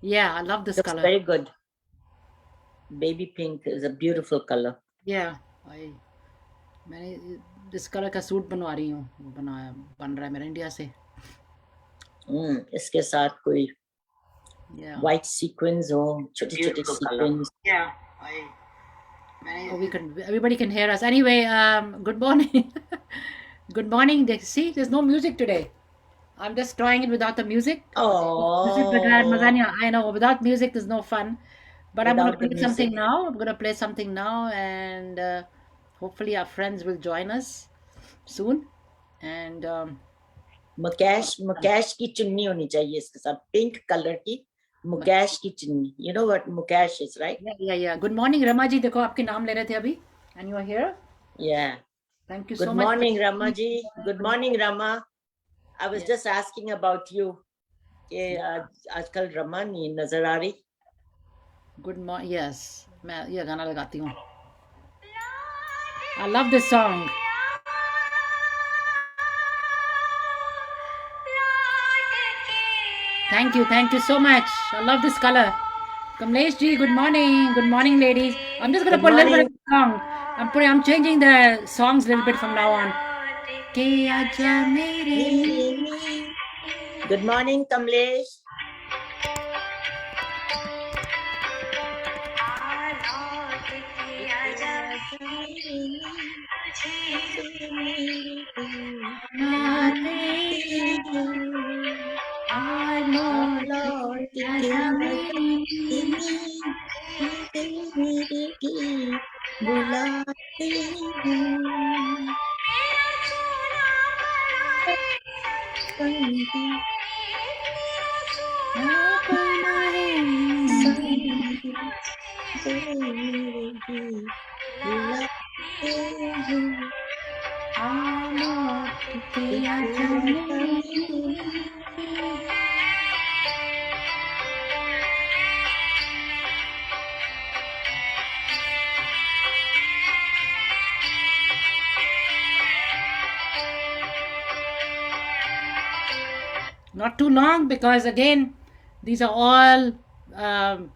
Yeah, I love this Looks color. very good. Baby pink is a beautiful color. Yeah, I मैंने this color का suit बनवा रही हूँ, बनाया बन रहा है मेरा इंडिया से. इसके साथ कोई Yeah. white sequins हो, छोटे छोटे Beautiful color. sequins. Yeah, I Oh, we can. Everybody can hear us. Anyway, good morning. Good morning. See, there's no music today. I'm just trying it without the music. Music बगैर मजा Oh, नहीं. I know without music there's no fun. But I'm gonna without the play something music. now. I'm gonna play something now, and hopefully our friends will join us soon. And Mukesh की चुन्नी होनी चाहिए इसके साथ, pink colour की मुकेश की चुन्नी. You know what Mukesh is, right? yeah, yeah, yeah. Good morning, Rama ji. देखो आपके नाम ले रहे थे अभी. And you are here. Yeah. Thank you Good so much for morning, Rama joining. ji. Good morning, Rama. I was Yeah. just asking about you. कि आजकल रमा नहीं नजर आ रही. Good morning. Yes, मैं ये गाना लगाती हूँ. I love this song. Thank you so much. I love this color. Kamlesh ji, good morning, ladies. I'm just gonna Good put a little bit of morning. the song. I'm changing the songs a little bit from now on. के आजा मेरे Good morning, Kamlesh. लौट के बुलाती हूँ संगी अपना है संगी तेरी बुलाते हैं लौट के आजा मेरे not too long because again these are all um,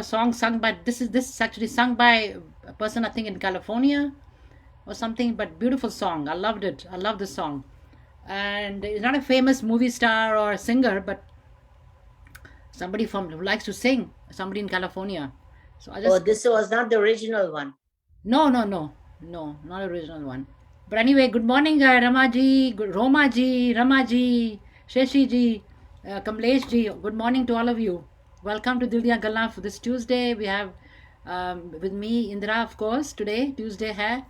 songs sung by this is actually sung by a person I think in California or something, but beautiful song. I loved it. I love this song. And he's not a famous movie star or singer, but somebody from who likes to sing, somebody in California. So I Oh, just this was not the original one. no, not original one. But anyway, good morning, Ramaji, Romaji, Ramaji, Sheshiji, Kamlesh ji. Good morning to all of you. Welcome to Dildiya Galla for this Tuesday. We have with me Indra, of course, today, Tuesday hai.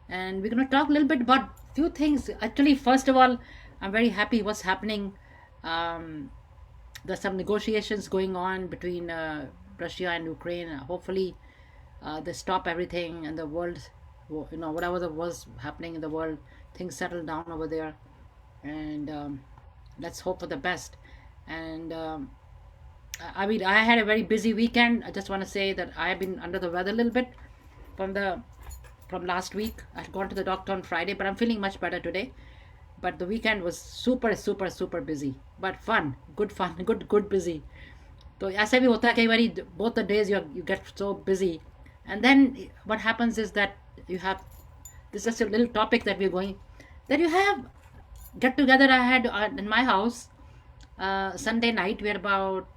And we're going to talk a little bit about few things. Actually, first of all, I'm very happy what's happening. Um, there's some negotiations going on between Russia and Ukraine. Hopefully, they stop everything and the world, whatever was happening in the world, things settle down over there, and let's hope for the best. And I mean, I had a very busy weekend. I just want to say that I have been under the weather a little bit from the from last week. I had gone to the doctor on Friday, but I'm feeling much better today. But the weekend was super busy, but fun, good busy. तो ऐसा भी होता है कई बारी both the days you get so busy, and then what happens is that you have this is just a little topic that we're going that you have get together. I had in my house Sunday night. We had about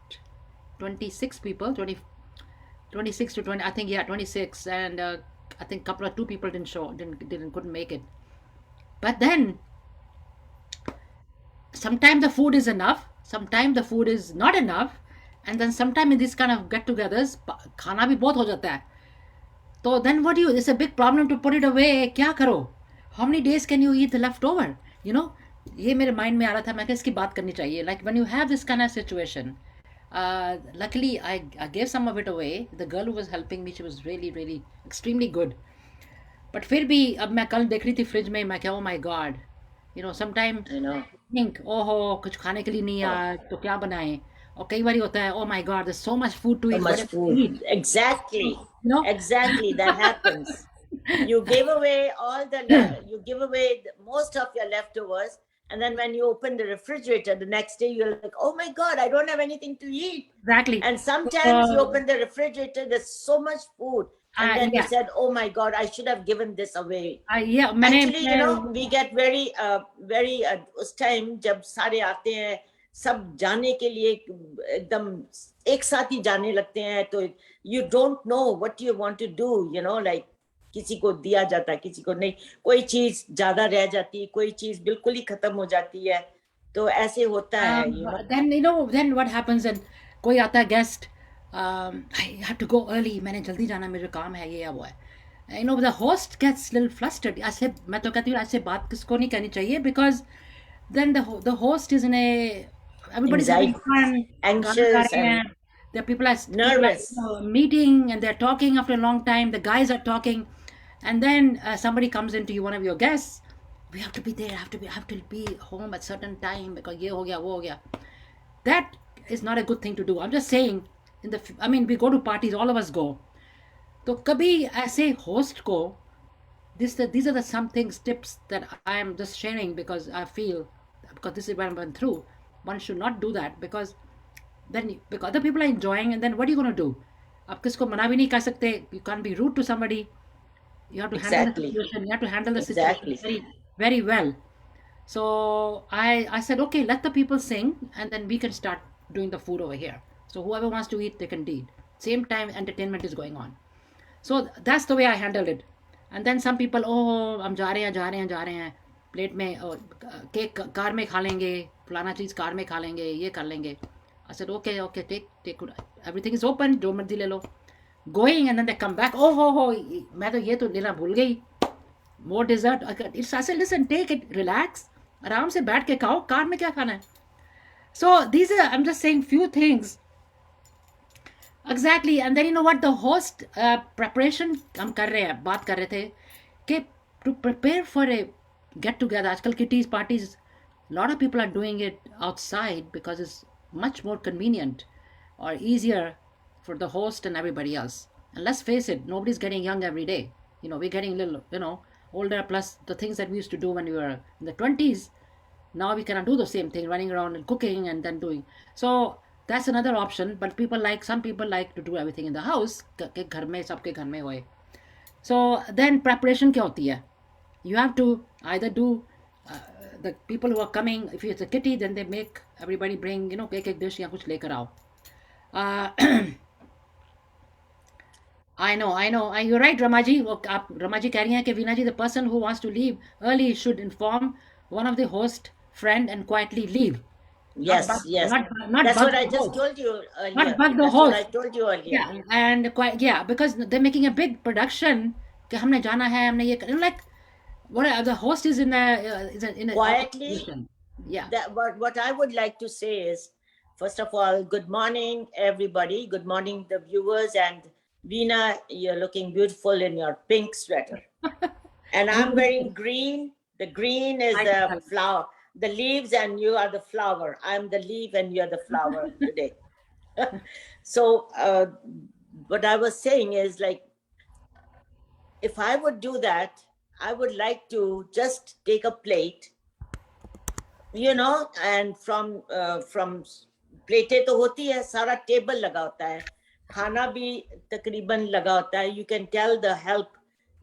26 people, 26 to 20, I think. Yeah, 26. And I think couple of two people didn't couldn't make it. But then sometimes the food is enough, sometimes the food is not enough, and then sometimes in these kind of get-togethers खाना भी बहुत हो जाता है. So then what do you? It's a big problem to put it away. क्या करो? How many days can you eat the leftover? You know, ये मेरे mind में आ रहा था. मैं कहा इसकी बात करनी चाहिए. Like when you have this kind of situation, luckily I gave some of it away. The girl who was helping me, she was really extremely good. But फिर भी अब मैं कल देख रही थी फ्रिज में. मैं क्या, oh my god, sometime I know. think, ओहो कुछ खाने के लिए नहीं यार तो क्या बनाएं. और कई बार होता है, oh my god, there's so much food to So eat, what much do food. we eat? Exactly. You know. Exactly. That happens. You give away most of your leftovers, And then when you open the refrigerator, the next day you're like, oh my God, I don't have anything to eat. Exactly. And sometimes you open the refrigerator, there's so much food. And then you Yeah. said, oh my God, I should have given this away. Yeah, Actually, you know, we get very, उस time जब सारे आते हैं, सब जाने के लिए एकदम एक साथ ही जाने लगते हैं, तो you don't know what you want to do, you know, like किसी को दिया जाता है, किसी को नहीं, कोई चीज ज्यादा रह जाती है, कोई चीज बिल्कुल ही खत्म हो जाती है, तो ऐसे होता है, you know. then what happens and कोई आता है guest, I have to go early, मैंने जल्दी जाना, मेरे काम है, ये है वो है. You know, the host gets little flustered. ऐसे मैं तो कहती हूँ ऐसे बात किसको नहीं करनी चाहिए, because then the host is in a, everybody's having fun, anxious, and the people are nervous, meeting and they're talking after a long time, the guys are talking, and then somebody comes into you, one of your guests, we have to be there, have to be home at certain time because ye ho gaya, wo ho gaya. That is not a good thing to do. I'm just saying, I mean, we go to parties, all of us go. तो कभी ऐसे host को, these are the some things, tips that I am just sharing because I feel, because this is what I went through. One should not do that because then because other people are enjoying, and then what are you going to do? आप किसको मना भी नहीं कर सकते. You can't be rude to somebody. You have to handle the situation. You have to handle the situation very, very well. So I said, okay, let the people sing, and then we can start doing the food over here. So whoever wants to eat, they can eat. Same time, entertainment is going on. So that's the way I handled it. And then some people, oh, हम जा रहे हैं, plate में cake car में खा लेंगे, फलाना चीज़ car में खा लेंगे, ये कर लेंगे. I said, okay, take, everything is open, जो मर्जी ले लो. Going, and then they come back, oh, मैं तो ये तो लेना भूल गई. More dessert. I said, listen, take it, relax, आराम से बैठ के खाओ, कार में क्या खाना है. So these are, I'm just saying few things. Exactly. And then you know what, the host preparation हम कर रहे हैं, बात कर रहे थे कि to prepare for a get together, आजकल kitties parties, a lot of people are doing it outside because it's much more convenient or easier for the host and everybody else. And let's face it, nobody's getting young every day. You know, we're getting a little, you know, older, plus the things that we used to do when we were in the 20s, now we cannot do the same thing, running around and cooking and then doing. So that's another option. But some people like to do everything in the house, के घर में, सबके घर में होए. So then preparation क्या होती है? You have to either do the people who are coming, if it's a kitty, then they make everybody bring, you know, एक dish या कुछ लेकर आओ. I know. You're right, Ramaji. आप Ramaji कह रही हैं कि वीना जी, the person who wants to leave early should inform one of the host friend and quietly leave. Yes. Not that's what I just told you earlier. Not bug the host. That's what I told you earlier. Yeah, because they're making a big production. कि हमने जाना है, हमने ये, you know, like the host is in a quietly. Yeah. What I would like to say is, first of all, good morning, everybody. Good morning, the viewers. And Veena, you're looking beautiful in your pink sweater. And I'm wearing green. The green is the flower, the leaves, and you are the flower. I'm the leaf and you're the flower today. So what I was saying is, like, if I would do that, I would like to just take a plate, you know, and from प्लेटें तो होती है, सारा table लगा होता है, खाना भी तकरीबन लगा होता है. You can tell the help,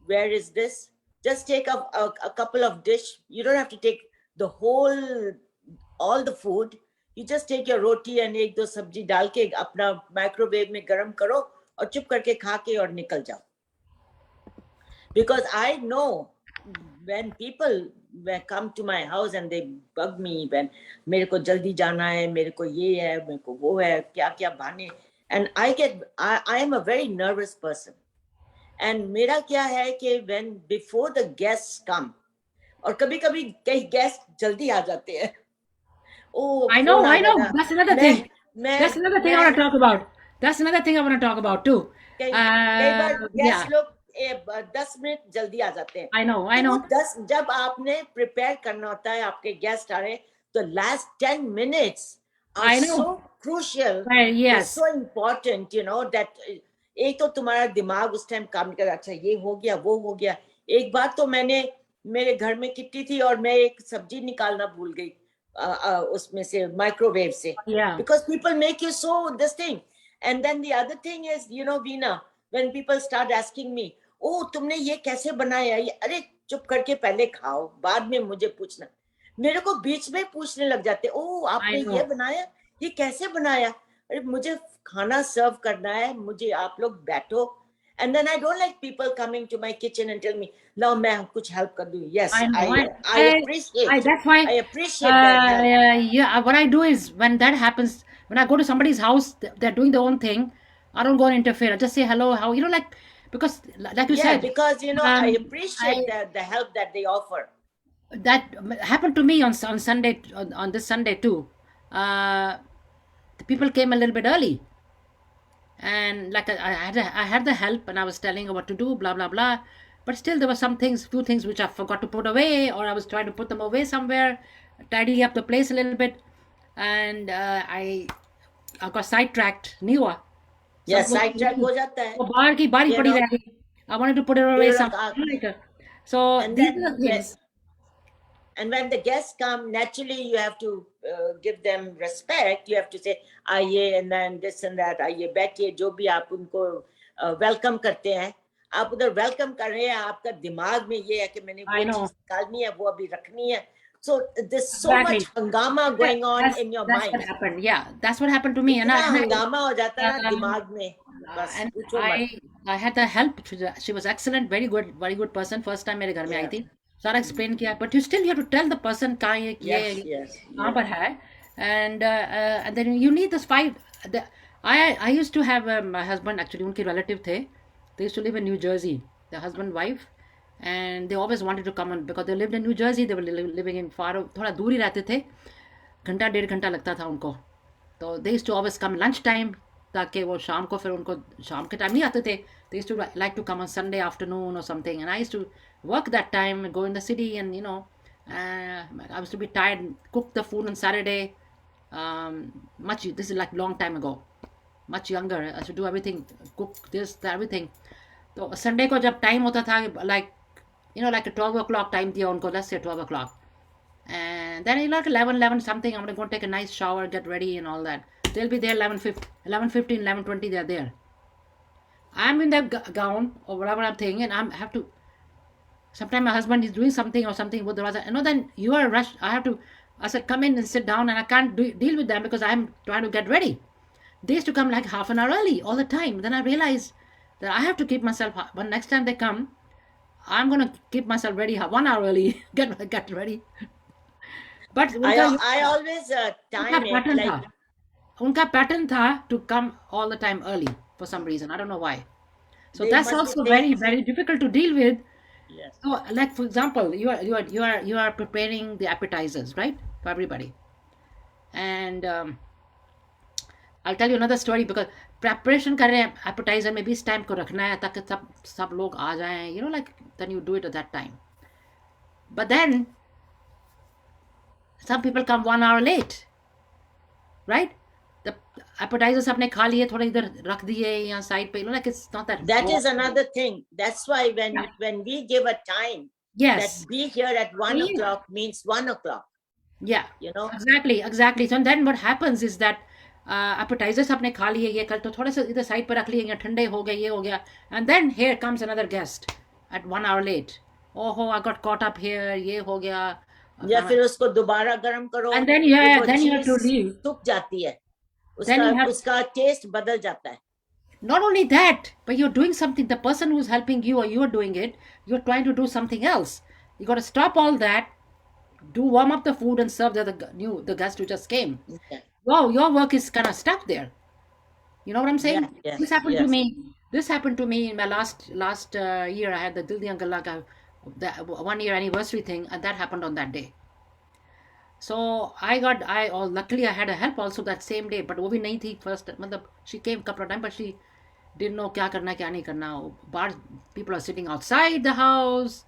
where is this? Just take a couple of dish. You don't have to take the all the food. You just take your roti and एक दो सब्जी डाल के अपना माइक्रोवेव में गरम करो और चुप करके खा के और निकल जाओ. Because I know when people come to my house and they bug me, when मेरे को जल्दी जाना है, मेरे को ये है, मेरे को वो है, क्या क्या बहाने, and I am a very nervous person. And मेरा क्या है कि when before the guests come, और कभी-कभी कई guests जल्दी आ जाते हैं. Oh, I know. That's another thing. That's another thing I want to talk about. That's another thing I want to talk about too. कई बार guests लोग 10 मिनट जल्दी आ जाते हैं. I know. तो जब आपने प्रिपेयर करना होता है, आपके गेस्ट आ रहे हैं, तो last 10 minutes are so crucial. Yes. So important, you know, that एक तो तुम्हारा दिमाग उस टाइम काम कर, अच्छा ये हो गया, वो हो गया. एक बार तो मैंने मेरे घर में किट्टी थी और मैं एक सब्जी निकालना भूल गई उसमें से माइक्रोवेव से, Yeah. because people make you so this thing. And then the other thing is, you know, Veena, when people start asking me, oh तुमने ये कैसे बनाया, ये अरे चुप करके पहले खाओ, बाद में मुझे पूछना। मेरे को बीच में पूछने लग जाते, ओ आपने I know. ये बनाया, ये कैसे बनाया? अरे मुझे खाना सर्व करना है, मुझे आप लोग बैठो। And then I don't like people coming to my kitchen and tell me, "Now, मैं कुछ help कर दूँ." Yes, I know. I appreciate. That's why. I appreciate that help. Yeah. What I do is when that happens, when I go to somebody's house, they're doing their own thing. I don't go and interfere. I just say hello. How you know, like because like you Yeah, said, because you know I I appreciate the help that they offer. that happened to me on Sunday on this Sunday too. The people came a little bit early, and like I had the help, and I was telling her what to do, blah blah blah. But still, there were some things, few things which I forgot to put away, or I was trying to put them away somewhere, tidy up the place a little bit, and I got sidetracked. नहीं हुआ. Yeah, सब लोग sidetrack हो जाता है. वो बाहर की बारी You पड़ी know, रह गई. I wanted to put it away फिर somewhere later. So and these then are the things. and when the guests come, naturally you have to give them respect. You have to say आइए, and then this and that, आइए बैठिए, जो भी आप उनको welcome करते हैं, आप उधर वेलकम कर रहे हैं, आपका दिमाग में ये है कि मैंने I वो know. चीज निकालनी है, वो अभी रखनी है. So there's so Exactly. much hangama going on in your That's what mind. happened. Yeah, that's what happened to me. इतना हंगामा हो जाता है ना um, दिमाग में, बस and पूछो मत. I had the help. She was excellent, very good person. First time मेरे घर में आई थी. सारा explain किया, but you still have to tell the person कहाँ ये Yes. कहाँ पर है, and then you need this fight. I used to have my husband, actually उनके relative थे. They used to live in New Jersey. The husband wife, and they always wanted to come on because they lived in New Jersey. They were living in far, थोड़ा दूर ही रहते थे. घंटा डेढ़ घंटा लगता था उनको. तो they used to always come lunch time, ताकि वो शाम को फिर उनको शाम के टाइम नहीं आते थे. They used to like to come on Sunday afternoon or something, and I used to work that time and go in the city, and you know, I used to be tired and cook the food on Saturday. This is like long time ago, much younger. I used to do everything, cook this, everything. तो Sunday को जब time होता था, like you know, like a 12 o'clock time दिया उनको, let's say 12 o'clock. And then like 11 something, I'm going to go take a nice shower, get ready and all that. They'll be there 11:15, 11:20, they're there. I'm in that gown or whatever I'm thinking, and I have to, sometimes my husband is doing something or something with the other, you know, then you are rushed. I said, come in and sit down, and I can't deal with them because I'm trying to get ready. They used to come like half an hour early all the time. Then I realized that I have to keep myself, when next time they come, I'm going to keep myself ready 1 hour early, get ready. But I always time it pattern like था. उनका pattern था to come all the time early for some reason. I don't know why. So They that's must be also thinking- very difficult to deal with. yes. So, like for example, you are preparing the appetizers, right, for everybody, and I'll tell you another story because preparation कर रहे हैं appetizer में भी इस time को रखना है ताकि सब लोग आ जाएं, you know, like then you do it at that time. But then some people come 1 hour late, right? The appetizers आपने खा लिए, थोड़े इधर रख दिए या side पे, you know, like it's not that. That is another thing. That's why when we give a time, Yes. that be here at 1 Yeah. o'clock means 1 o'clock. Yeah. You know. Exactly. So then what happens is that appetizers आपने खा लिए, ये कल तो थोड़े से इधर side पर रख लिए, या ठंडे हो गए, ये हो गया, and then here comes another guest at 1 hour late. Oh, I got caught up here, ये हो गया. या फिर उसको दोबारा गर्म करो, And then फिर वो then you have to cheese leave. सूख जाती है, Then you have- उसका टेस्ट बदल जाता है. Not only that, but you're doing something. The person who's helping you or you're doing it, you're trying to do something else. You got to stop all that, warm up the food and serve the guest who just came. Yeah. Wow, your work is kind of stuck there. You know what I'm saying? Yes, This happened to yes. me. This happened to me in my last year. I had the Dildi Uncle Laga, the 1 year anniversary thing, and that happened on that day. So luckily I had a help also that same day, but वो भी नहीं थी first. मतलब she came couple of times, but she didn't know क्या करना क्या नहीं करना. Bars, people are sitting outside the house.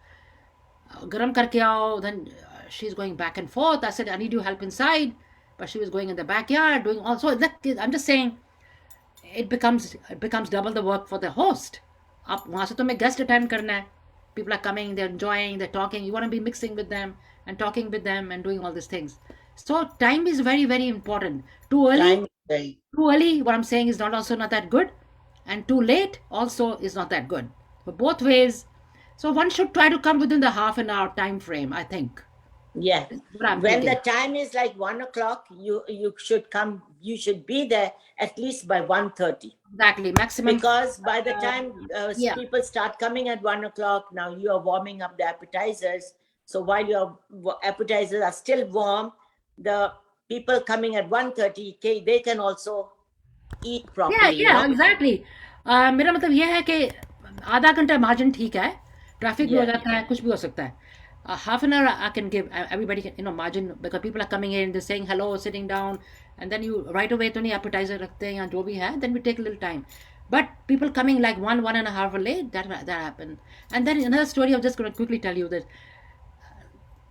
गरम करके आओ. Then she's going back and forth. I said, I need you help inside, but she was going in the backyard doing all. So I'm just saying, it becomes double the work for the host. आप वहाँ से तुम्हें guest attend करना है. People are coming, they're enjoying, they're talking. You want to be mixing with them and talking with them and doing all these things. So time is very, very important. Too early, Time is very too early, what I'm saying is not also not that good, and too late also is not that good. For both ways, so one should try to come within the half an hour time frame, I think. yeah. What I'm When the thinking. time is like 1 o'clock, you should come. You should be there at least by 1:30. Exactly, maximum. Because by the time Yeah, people start coming at 1 o'clock, now you are warming up the appetizers. So while your appetizers are still warm, the people coming at 1:30, they can also eat yeah, properly, yeah, exactly. मेरा मतलब ये है कि आधा घंटा margin ठीक है, traffic भी हो Yeah. जाता है, कुछ भी हो सकता है. Half an hour I can give everybody can, margin, because people are coming in, they're saying hello, sitting down, and then you right away तो नहीं appetizer रखते हैं या जो भी है, then we take a little time. But people coming like 1.5 hour late, that happened. And then another story, I'm just going to quickly tell you that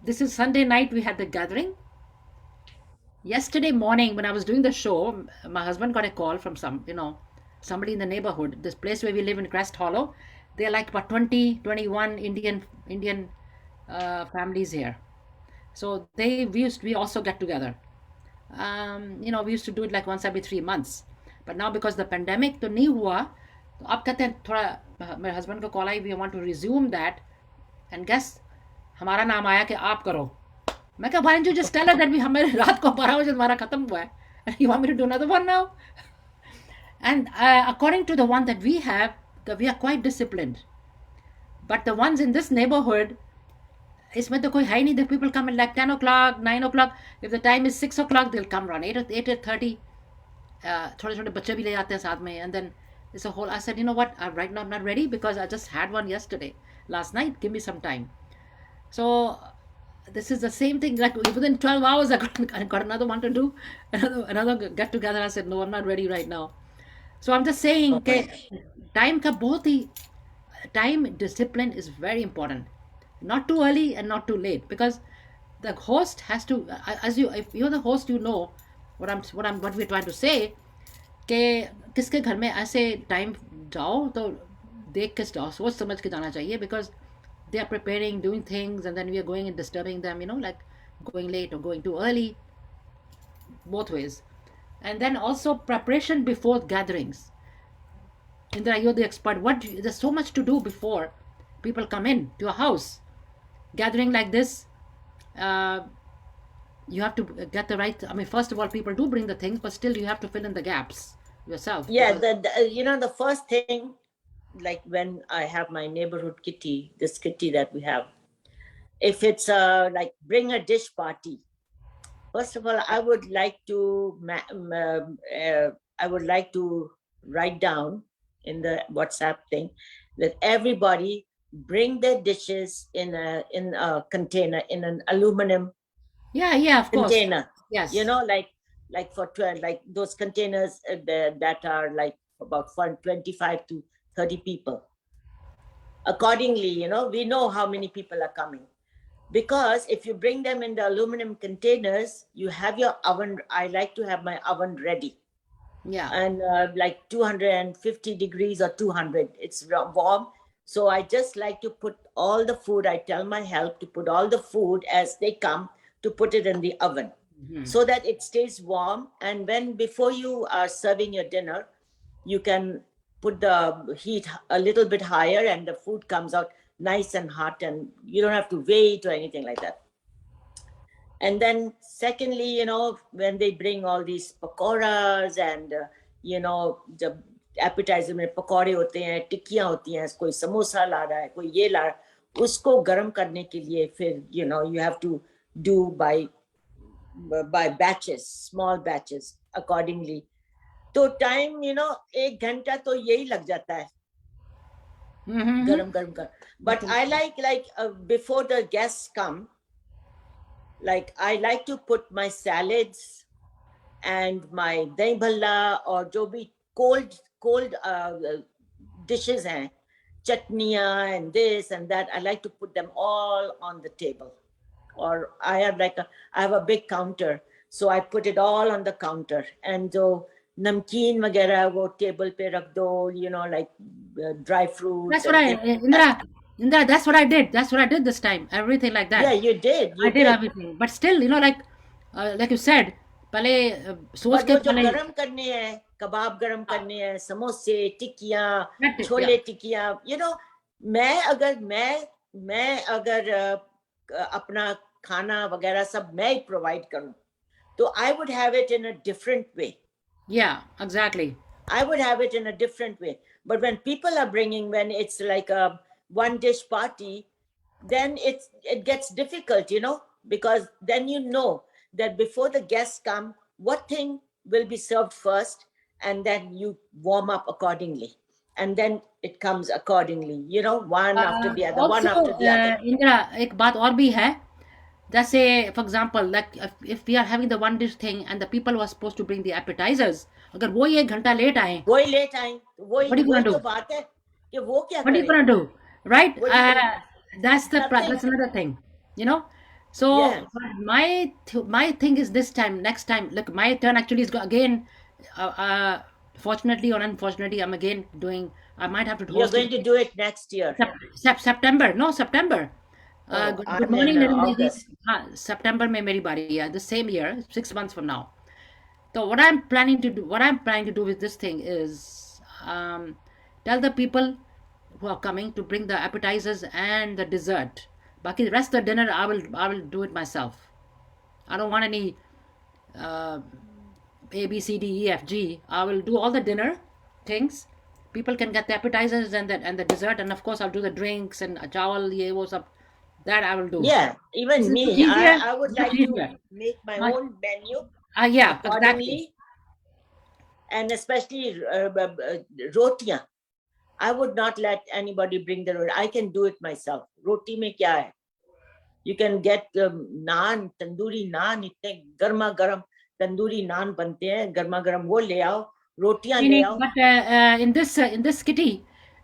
this is Sunday night, we had the gathering. Yesterday morning, when I was doing the show, my husband got a call from somebody in the neighborhood. This place where we live in Crest Hollow, there are like about 20, 21 Indian families here. So we also get together. We used to do it like once every 3 months. But now because the pandemic तो नहीं हुआ, तो अब कहते हैं थोड़ा मेरे husband को कॉल आई, we want to resume that, and guess हमारा नाम आया कि आप करो. मैं कहा why don't you just tell us that we हमारे रात को 12 बजे हमारा खत्म हुआ है, you want me to do another one now. And according to the one that we have, we are quite disciplined. But the ones in this neighborhood, इसमें तो कोई है ही नहीं. The people come at like 10 o'clock, 9 o'clock. If the time is 6 o'clock, they'll come around 8:30. छोटे छोटे बच्चे भी ले जाते हैं साथ में. And then it's a whole, I said, you know what, right now I'm not ready because I just had one yesterday, last night. Give me some time. So this is the same thing. Like within 12 hours, I got another one to do, another get together. I said, no, I'm not ready right now. So I'm just saying कि time का बहुत ही, time discipline is very important. Not too early and not too late, because the host has to, as you, if you're the host, you know what we're trying to say, कि किसके घर में ऐसे time जाओ तो देख के जाओ, सोच समझ के जाना चाहिए, because they are preparing, doing things, and then we are going and disturbing them, like going late or going too early, both ways. And then also preparation before gatherings. Indra, you're the expert. There's so much to do before people come in to your house. Gathering like this, uh, you have to get the right. I mean, first of all, people do bring the things, but still you have to fill in the gaps yourself. Yeah, the first thing, like when I have my neighborhood kitty, this kitty that we have, if it's like bring a dish party, first of all, I would like to write down in the WhatsApp thing that everybody bring their dishes in a container, in an aluminum Yeah, of course. container. Yes. Like for 12, like those containers that are like about 25 to 30 people. Accordingly, we know how many people are coming. Because if you bring them in the aluminum containers, you have your oven. I like to have my oven ready. Yeah. And like 250 degrees or 200, it's warm. So I just like to put all the food. I tell my help to put all the food as they come, to put it in the oven, so that it stays warm. And before you are serving your dinner, you can put the heat a little bit higher, and the food comes out nice and hot, and you don't have to wait or anything like that. And then secondly, when they bring all these pakoras and the appetizer में पकौड़े होते हैं, टिक्कियां होती हैं, कोई समोसा ला रहा है, कोई ये ला रहा है, उसको गर्म करने के लिए फिर you have to do by batches, small batches accordingly. तो टाइम 1 घंटा तो यही लग जाता है गरम कर. But I like before the guests come, like I like to put my salads and my dahi bhalla or jo bhi cold dishes hain, chutneya and this and that, I like to put them all on the table. Or I have a big counter, so I put it all on the counter. And jo namkeen वगैरह वो table पे रख दो, like dry fruits. That's what Indra, Indra, that's what I did. That's what I did this time. Everything like Yeah, that. you did. I You did did. everything. But still, like you said, पहले सोच but के वो जो पहले गरम करने हैं, कबाब गरम करने हैं, समोसे, टिक्कियां, that is, yeah. छोले टिक्कियां, मैं अगर अपना खाना वगैरह सब मैं ही प्रोवाइड करूं, तो I would have it in a different way. Yeah, exactly. I would have it in a different way. But when people are bringing, when it's like a one dish party, then it gets difficult, because then you know that before the guests come, what thing will be served first, and then you warm up accordingly. And then it comes accordingly, one after the other, one Also, after the other. Indra, एक बात और भी है. Just say, for example, like if we are having the one dish thing and the people were supposed to bring the appetizers, अगर वो ही 1 घंटा late आए, वही लेट आए, वही what are you वही gonna तो do? बात है कि वो क्या What are you करे. gonna do? Right? What are you gonna That's Nothing. that's another thing, you know. So Yeah. but my thing is this time, next time, look, my turn actually is again. Fortunately or unfortunately, I'm again doing. I might have to You're host it. going to do it next year. September, no September. Oh, Good I'm in morning, Narinder ji. August. September में मेरी बारी है. The same year, 6 months from now. So what I'm planning to do with this thing is tell the people who are coming to bring the appetizers and the dessert. Baki the rest of the dinner I will do it myself. I don't want any uh, A B C D E F G. I will do all the dinner things. People can get the appetizers and the dessert, and of course I'll do the drinks and chawal ye wo sab. That I will do. Yeah, This even is much me. easier. I would Much like to easier. make my Much, own menu yeah, exactly. accordingly, and especially rotiyan. I would not let anybody bring the roti. I can do it myself. Roti mein kya hai? You can get naan, tandoori naan, itne garma garam tandoori naan bante hain, garma garam wo le aao, rotiyan le aao. But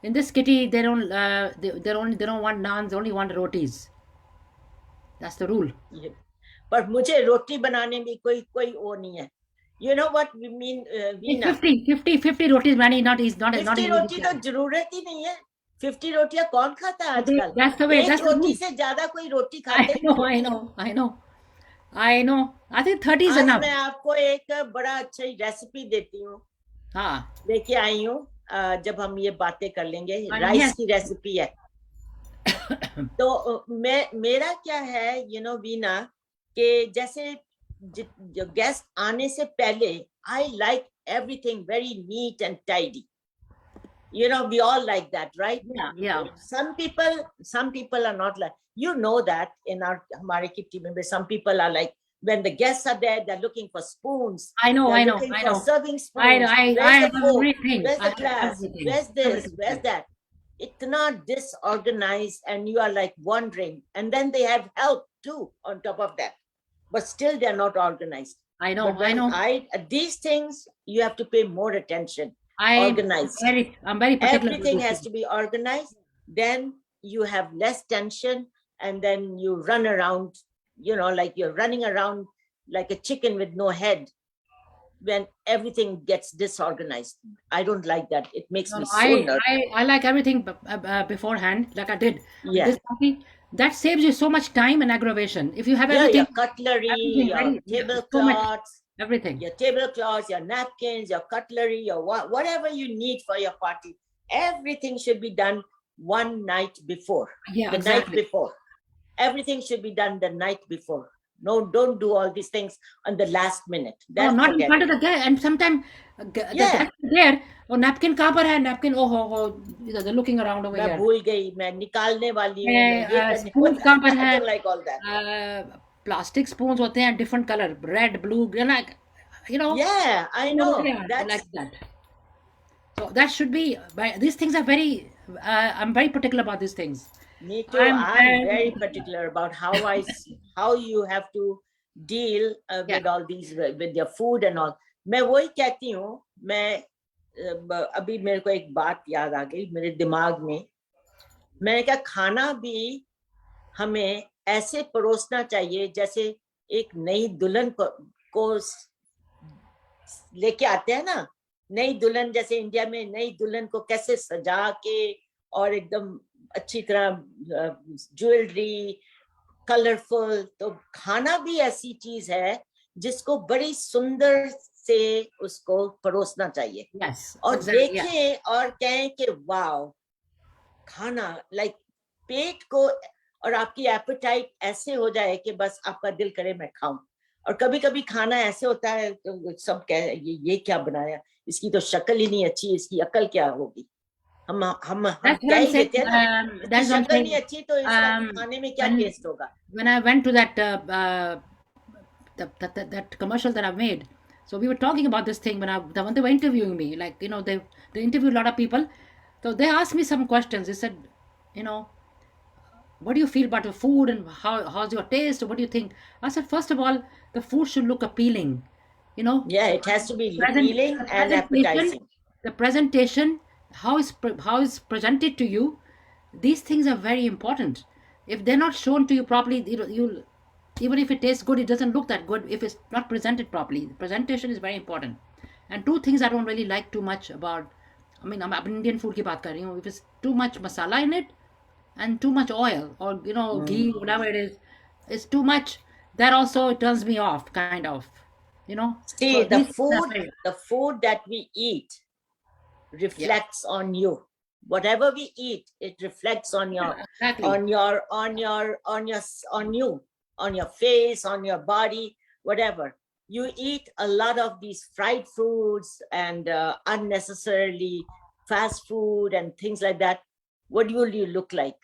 in this kitty, they don't want naans. They only want rotis. That's the rule. पर मुझे रोटी बनाने में कोई वो नहीं है. You know what we mean, Veena? 50 rotis, many not 50 easy. रोटी तो जरूरत ही नहीं है. 50 रोटियां कौन खाता है आजकल? That's the way. एक That's the रोटी rule. से ज्यादा कोई रोटी खाते I ही know. नहीं है. I know. I think 30 is आज enough. मैं आपको एक बड़ा अच्छा रेसिपी देती हूँ, हाँ. लेके आई हूँ. जब हम ये बातें कर लेंगे, हाँ, राइस yes. की रेसिपी है. तो मेरा क्या है, वीना, कि जैसे जो गेस्ट आने से पहले, I like everything very neat and tidy. We all like that, right? Yeah. Some people are not like, that in hamare kitty mein, some people are like, when the guests are there, they're looking for spoons. I know. They're looking for serving spoons. I Where's have the fork? everything. Where's I the have glass? everything. Where's this? Everything. Where's that? Itna disorganized, and you are like wondering. And then they have help too on top of that. But still, they're not organized. I know. But when these things, you have to pay more attention. Organized. I'm very particular. Everything has to be organized. Then you have less tension, and then you run around, like you're running around like a chicken with no head when everything gets disorganized. I don't like that. It makes me so nervous. I like everything beforehand, like I did. Yeah. This party, that saves you so much time and aggravation. If you have Yeah, everything, your cutlery, everything your ready, so much, tablecloths, everything. your tablecloths, your napkins, your cutlery, your whatever you need for your party, everything should be done one night before. Yeah, The exactly. night before. Everything should be done the night before. No, don't do all these things on the last minute. No, not in forget front it. of the guest. And sometimes the Yeah. guest is there. Oh, napkin कहाँ पर है? Napkin, oh, they're looking around over मैं here. भूल गई, मैं निकालने वाली हूँ, मैं ये करने Spoons वाली- कहाँ पर I है? don't like all that. Plastic spoons होते हैं different color, red, blue, Yeah, I know. Yeah, That's like that. So that should be. These things are very. I'm very particular about these things. Me too. I'm I'm very very- particular about how you have to deal with all these with your food and all. मैं वही कहती हूँ. मैं अभी मेरे को एक बात याद आ गई मेरे दिमाग में. मैंने कहा खाना भी हमें ऐसे परोसना चाहिए जैसे एक नई दुल्हन को लेके आते हैं ना. नई दुल्हन, जैसे इंडिया में नई दुल्हन को कैसे सजा के और एकदम अच्छी तरह ज्वेलरी, कलरफुल। तो खाना भी ऐसी चीज है जिसको बड़ी सुंदर से उसको परोसना चाहिए, Yes, और exactly. Yeah. देखें और कहें कि वाह, खाना लाइक पेट को, और आपकी एपेटाइट ऐसे हो जाए कि बस आपका दिल करे मैं खाऊं। और कभी कभी खाना ऐसे होता है तो सब कह ये क्या बनाया, इसकी तो शक्ल ही नहीं अच्छी, इसकी अकल क्या होगी। हम That's what कह I'm ही saying. देते हैं ना, इसकी That's what I'm शक्ल नहीं saying. अच्छी तो इसका खाने में क्या When टेस्ट होगा। I went to that that commercial that I've made, so we were talking about this thing when they were interviewing me. Like they interviewed a lot of people, so they asked me some questions. They said, you know, what do you feel about the food and how's your taste or what do you think? I said, first of all, the food should look appealing. You know, Yeah, it has to be the appealing and presentation, appetizing. the presentation, how is presented to you. These things are very important. If they're not shown to you properly, you'll even if it tastes good, it doesn't look that good if it's not presented properly. The presentation is very important. And two things I don't really like too much about. I mean, I'm Indian food की बात कर रही हूँ. If it's too much masala in it, and too much oil or ghee, Mm. whatever it is, it's too much. That also turns me off, kind of. So See, these things are very, the food that we eat yeah, reflects on you. Whatever we eat, it reflects on yeah, exactly. you, on your face, on your body, whatever. You eat a lot of these fried foods and unnecessarily fast food and things like that. What will you look like,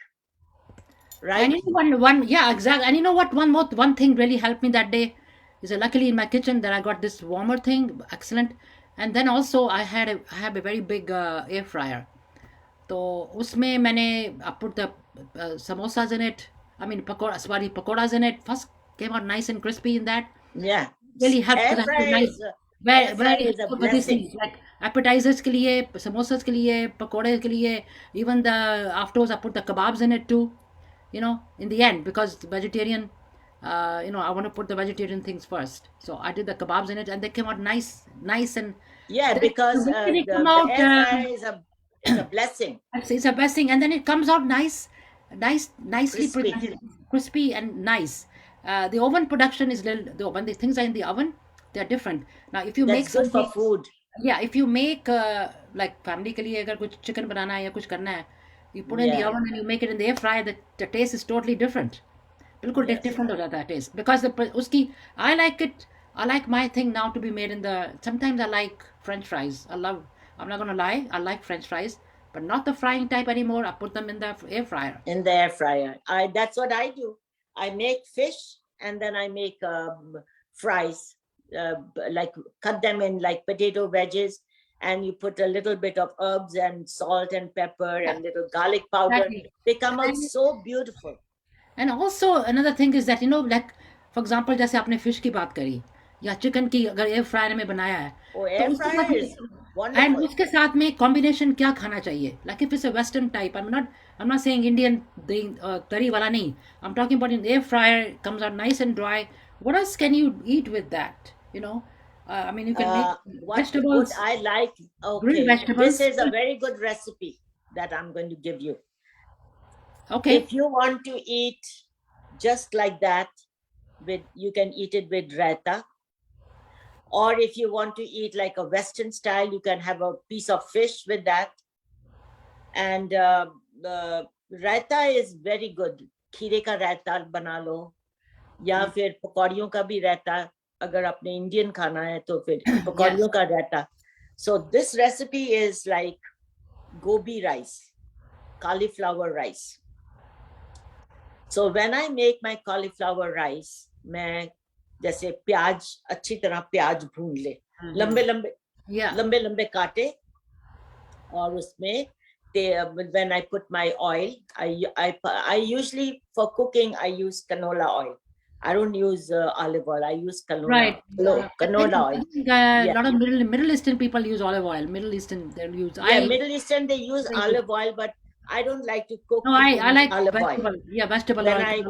And right? yeah, exactly. And you know what? One thing really helped me that day is luckily in my kitchen that I got this warmer thing, excellent. And then also I have a very big air fryer. तो उसमें मैंने I put the samosas in it. I mean, pakoras in it. First came out nice and crispy in that. Yeah. Really helped because I have to nice, Air fryer very is a helpful for these blessing. things like appetizers के लिए, samosas के लिए, pakoras के लिए. Even the afterwards I put the kebabs in it too. In the end because vegetarian. I want to put the vegetarian things first. So I did the kebabs in it, and they came out nice, and Yeah, then because when they come the out. air fryer is a blessing. It's the best thing, and then it comes out nicely Crispy. presented, crispy and nice. The oven production is when the things are in the oven, they're different. Now, if you make That's good for something, food. yeah, if you make like family के लिए अगर कुछ chicken बनाना है या कुछ करना है, you put it in the Yeah. oven and you make it in the air fryer, the taste is totally different. बिल्कुल Yes. different हो जाता है taste because उसकी I like it. I like my thing now to be made in the. Sometimes I like French fries. I'm not gonna lie. I like French fries, but not the frying type anymore. I put them in the air fryer. In the air fryer. That's what I do. I make fish and then I make fries, like cut them in like potato wedges, and you put a little bit of herbs and salt and pepper Yeah, and little garlic powder. exactly. They come out And so beautiful. and also another thing is that like for example जैसे आपने fish की बात करी या chicken की अगर air fryer में बनाया है Oh, तो air उसके साथ fryer is में and wonderful. उसके साथ में combination क्या खाना चाहिए like if it's a western type I'm not saying Indian तरी वाला नहीं I'm talking about in air fryer comes out nice and dry. What else can you eat with that I mean you can make What would vegetables, I like? grilled Okay, this vegetables. is a very good recipe that I'm going to give you. Okay. If you want to eat just like that, you can eat it with raita. Or if you want to eat like a Western style, you can have a piece of fish with that. And raita is very good. खीरे का रायता बना लो, या फिर पकौड़ियों का भी रायता, अगर आपने Indian खाना है तो फिर पकौड़ियों का रायता. So this recipe is like gobi rice, cauliflower rice. So when I make my cauliflower rice, मैं जैसे प्याज अच्छी तरह प्याज भून ले, लंबे लंबे काटे, और उसमें when I put my oil, I usually for cooking I use canola oil. I don't use olive oil. I use canola. Right. Canola oil. A lot of Middle Eastern people use olive oil. Middle Eastern they'll use. Yeah, Middle Eastern they use olive oil, but I don't like to cook. No, I like olive vegetable. oil. Yeah, vegetable Then oil.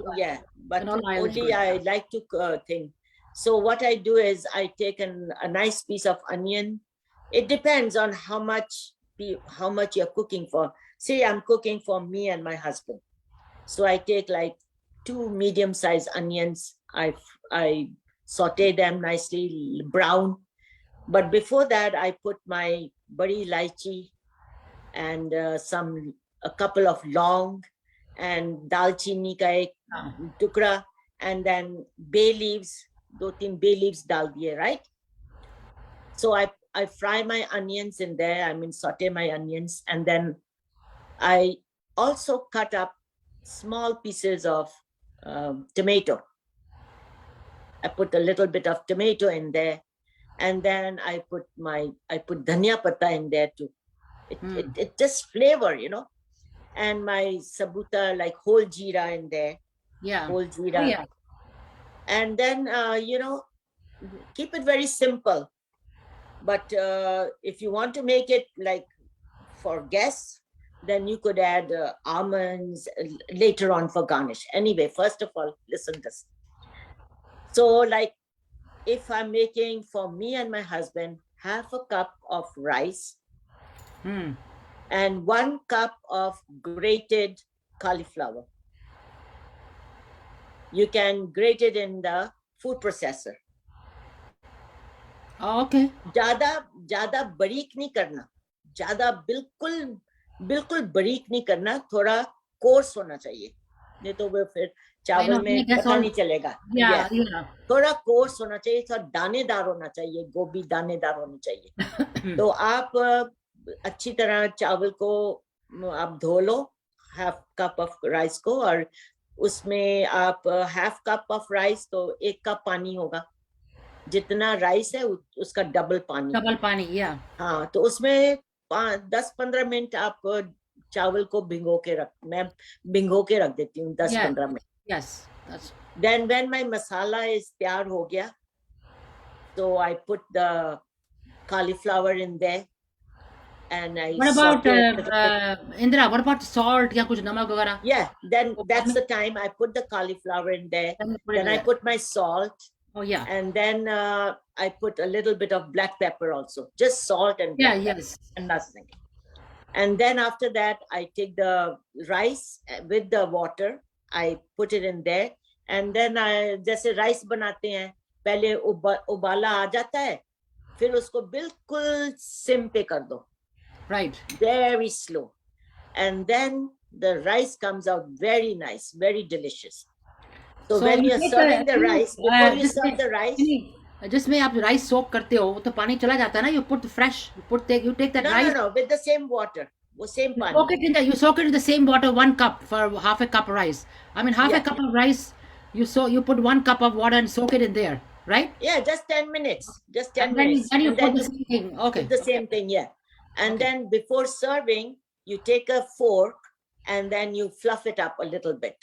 but oil is only good. I like to think. So what I do is I take a nice piece of onion. It depends on how much how much you're cooking for. Say I'm cooking for me and my husband. So I take like 2 medium-sized onions. I saute them nicely brown. But before that, I put my badi ilaichi and a couple of long and dalchini ka ek tukra, and then bay leaves, 2-3 bay leaves dal diye, right? So I fry my onions in there. I mean, saute my onions, and then I also cut up small pieces of tomato. I put a little bit of tomato in there, and then I put dhania patta in there too. It just flavor, you know, and my sabuta, like whole jeera in there. Yeah. Whole jeera. Oh, yeah. And then, you know, keep it very simple. But if you want to make it like for guests, then you could add almonds later on for garnish. Anyway, first of all, listen to this. So like if I'm making for me and my husband, half a cup of rice and 1 cup of grated cauliflower. You can grate it in the food processor. Oh, okay. ज्यादा बारीक नहीं करना, ज्यादा बिल्कुल बारीक नहीं करना, थोड़ा कोर्स होना चाहिए, नहीं तो वो फिर चावल में पता नहीं चलेगा. Yeah. थोड़ा कोर्स होना चाहिए, थोड़ा दानेदार होना चाहिए, गोभी दानेदार होनी चाहिए. तो आप अच्छी तरह चावल को आप धो लो, हाफ कप ऑफ राइस को, और उसमें आप हाफ कप ऑफ राइस तो 1 कप पानी होगा, जितना राइस है उसका डबल पानी. या. हाँ, तो उसमें 10-15 मिनट आप चावल को मैं भिगो के रख देती हूँ 10-15 minute. Yes. Then when my masala is तैयार हो गया, so I put the cauliflower in there and I. What about Indra? What about salt या कुछ नमक वगैरह? Yeah, then that's the time I put the cauliflower in there. Then I put my salt. Oh yeah. And then I put a little bit of black pepper also, just salt and black pepper and nothing. And then after that, I take the rice with the water, I put it in there, and then जैसे rice बनाते हैं, पहले उबाला आ जाता है, फिर उसको बिल्कुल सिम पे कर दो. Right. Very slow. And then the rice comes out very nice, very delicious. So when you're serving the rice, before you serve the rice, जिसमें आप राइस सोक करते हो, तो पानी चला जाता है ना. You put fresh, you take that rice. No, with the same water, वो same पानी. You soak it in the same water, 1 cup for half a cup of rice. I mean, half a cup of rice, you put 1 cup of water and soak it in there, right? Yeah, just 10 minutes. Just 10 minutes. Then you put the same thing. Okay. The same thing, yeah. And then before serving, you take a fork and then you fluff it up a little bit.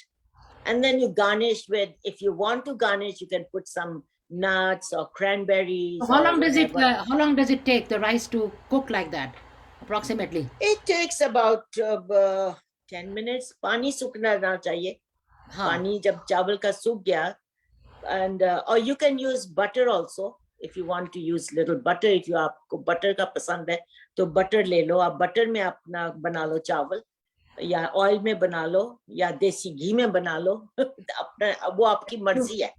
And then you garnish with, if you want to garnish, you can put some nuts or cranberries. So how long does it take the rice to cook like that, approximately? It takes about 10 minutes. पानी सूखना ना चाहिए. पानी जब चावल का सूख गया, and or you can use butter also if you want to use little butter. If you आपको butter का पसंद है, तो butter ले लो. आप butter में अपना बना लो चावल, या ऑयल में बना लो, या देसी घी में बना लो. अपना वो आपकी मर्जी है.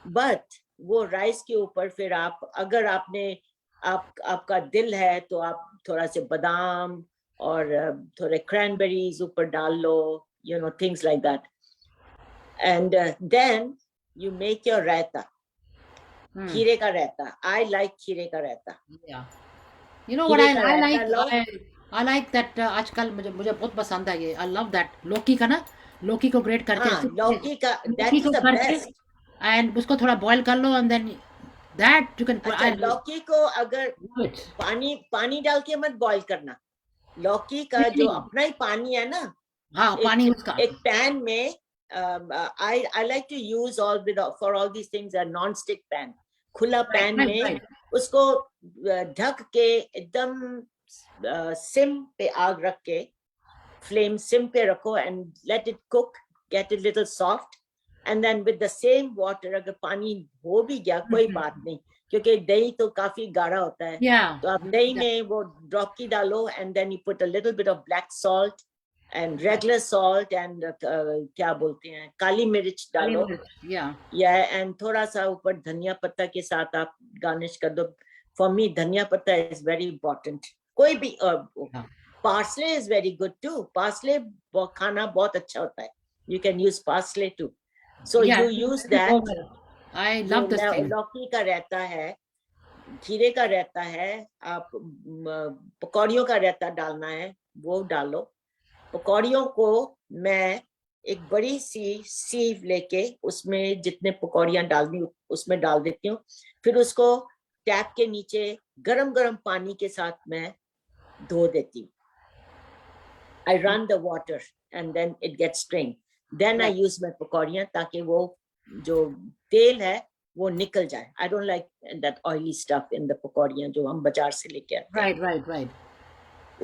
बट वो राइस के ऊपर फिर आप, अगर आपका दिल है, तो आप थोड़ा से बादाम और थोड़े क्रैनबेरीज ऊपर डाल लो, you know, things like that. And then you make your raita. खीरे का रायता. I like खीरे का रायता. Yeah. You know what I like that आजकल मुझे बहुत पसंद है ये. I love that लौकी का ना, लौकी को ग्रेट करके, लौकी का, that is the best. And उसको थोड़ा बॉईल कर लो, and then that you can put. लौकी को अगर पानी डाल के मत बॉईल करना. लौकी का जो अपना ही पानी है ना, पानी उसका एक पैन में, I like to use for all these things a non-stick pan. खुला पैन में उसको ढक के एकदम सिम पे आग रख के, flame सिम पे रखो, and let it cook, get it little soft, and then with the same water, अगर पानी हो भी गया कोई बात नहीं, क्योंकि दही तो काफी गाढ़ा होता है, Yeah. तो आप दही में वो ड्रॉप की डालो and then you put a little bit of black salt and regular salt and क्या बोलते हैं, काली मिर्च डालो, Yeah. या एंड थोड़ा सा ऊपर धनिया पत्ता के साथ आप गार्निश कर दो. फॉर मी धनिया पत्ता इज वेरी इंपॉर्टेंट. कोई भी parsley is very good too. Parsley खाना बहुत अच्छा होता है. You can use parsley too. So Yeah. You use that. I love this thing. लौकी का रहता है, खीरे का रहता है, आप पकौड़ियों का रहता डालना है वो डालो. पकौड़ियों को मैं एक बड़ी सी सीव लेके उसमें जितने पकौड़ियां डालनी उसमें डाल देती हूँ. फिर उसको टैप के नीचे गरम गरम पानी के साथ मैं धो देती हूँ. I run the water and then it gets strained. Then I use my पकौड़ियां ताकि वो जो तेल है वो निकल जाए. I don't like that oily stuff in the पकौड़ियां जो हम बाजार से लेके आते हैं. Right.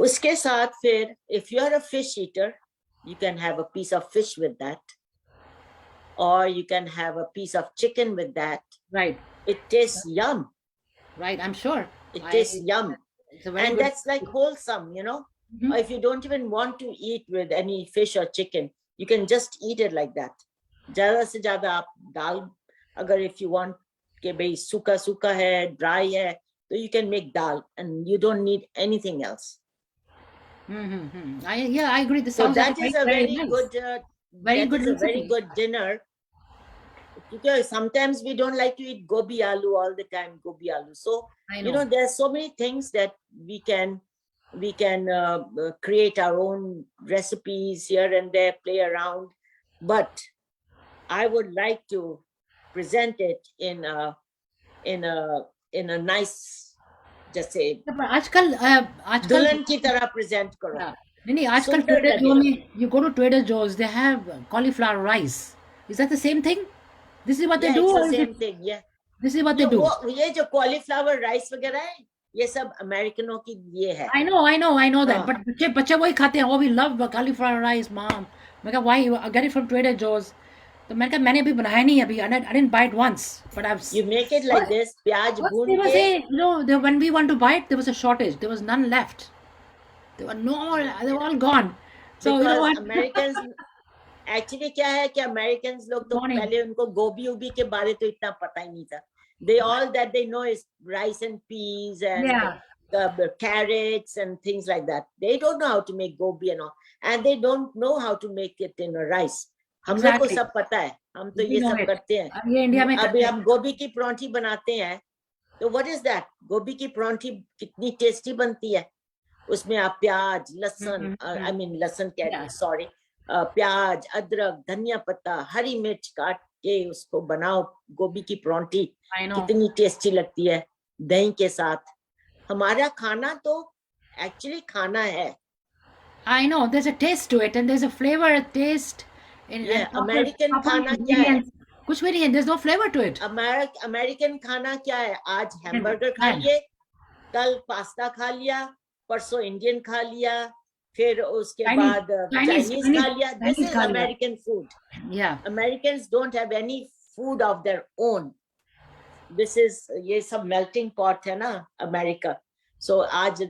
उसके साथ फिर if you are a fish eater, you can have a piece of fish with that, or you can have a piece of chicken with that. Right. It tastes yum. Right. I'm sure. It tastes yum. It's a very And good. that's like wholesome, you know. Mhm. Or if you don't even want to eat with any fish or chicken, you can just eat it like that. ज़्यादा से ज़्यादा आप दाल, अगर if you want कि भाई सूखा सूखा है, dry है, तो you can make dal and you don't need anything else. I agree. This So sounds that like is a very nice. good, Very that good is a very recipe. good dinner. Because sometimes we don't like to eat gobi aloo all the time, gobi aloo. So I you know there are so many things that we can create our own recipes here and there, play around. But I would like to present it in a nice, जैसे पर आजकल दुल्हन की तरह present करो. नहीं आजकल सुंदर Trader Joe लगे. में you go to Trader Joe's, they have cauliflower rice. Is that the same thing? This is what they Yeah, do. it's or the is same it- thing. Yeah. This is what they do. ये जो cauliflower rice वगैरह है ये सब अमेरिकनों की ये है. I know that. हाँ. But बच्चे वही खाते हैं. Oh, we love cauliflower rice, mom. मैं कहा why? I get it from Trader Joe's. तो मैंने कहा मैंने अभी बनाया नहीं अभी. I didn't buy it once, but I've. You make it like this, प्याज भून There was के. when we want to buy it, there was a shortage. There was none left. They were all gone. So you know Because what? Americans actually क्या है कि Americans लोग तो Morning. पहले उनको गोभी उबी के बारे तो इतना पता ही नहीं था. All that they know is rice and peas and Yeah. the carrots and things like that. They don't know how to make gobi and all, and they don't know how to make it in a rice. हम लोग को Exactly. सब पता है. हम तो We ये know सब it. करते हैं. अब ये इंडिया में अभी करते हैं. हम गोभी की परांठी बनाते हैं तो what is that? गोभी की परांठी कितनी टेस्टी बनती है. उसमें आप प्याज, लहसुन, I mean लहसुन कह रही हूँ, sorry, प्याज, अदरक, धनिया पत्ता, हरी मिर्च काट के उसको बनाओ. गोभी की परांठी I know. कितनी टेस्टी लगती है दही के साथ. हमारा खाना तो एक्चुअली खाना है. I know. There's a taste to it, and there's a flavor, a taste. Yeah, American खाना क्या है? कुछ भी नहीं है. There's no flavor to it. American खाना क्या है? आज हैमबर्गर खा लिए, कल पास्ता खा लिया, परसों इंडियन खा लिया, फिर उसके बाद चाइनीज खा लिया. This is American food. Yeah. Americans don't have any food of their own. This is ये सब melting pot है ना अमेरिका. So आज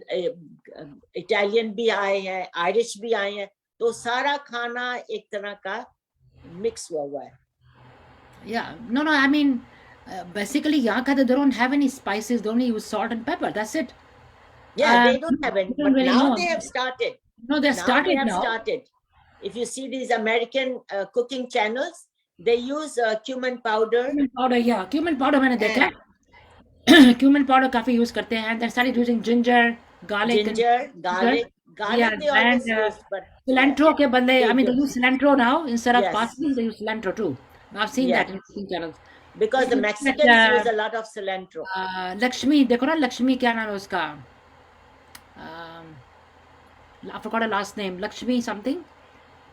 इटालियन भी आए हैं, आयरिश भी आए हैं, तो सारा खाना एक तरह का मिक्स हुआ है. Yeah. No. I mean, basically, यहाँ का they don't have any spices. They only use salt and pepper. That's it. Yeah, they don't have any, we don't but really now know. they have started. No, they're Now started they have now. started. If you see these American cooking channels, they use cumin powder. Cumin powder, yeah. Cumin powder मैंने देखा है. Cumin powder काफी use करते हैं. And they started using ginger, garlic, Ginger, garlic. Garlic Yeah, they always and, use, but cilantro के बदले. I mean, they do. use cilantro now instead of Yes. parsley. They use cilantro too. I've seen Yeah. that in cooking channels. because the But, Mexicans use a lot of cilantro. Lakshmi, देखो ना लक्ष्मी क्या नाम है उसका? I forgot her last name. Lakshmi something.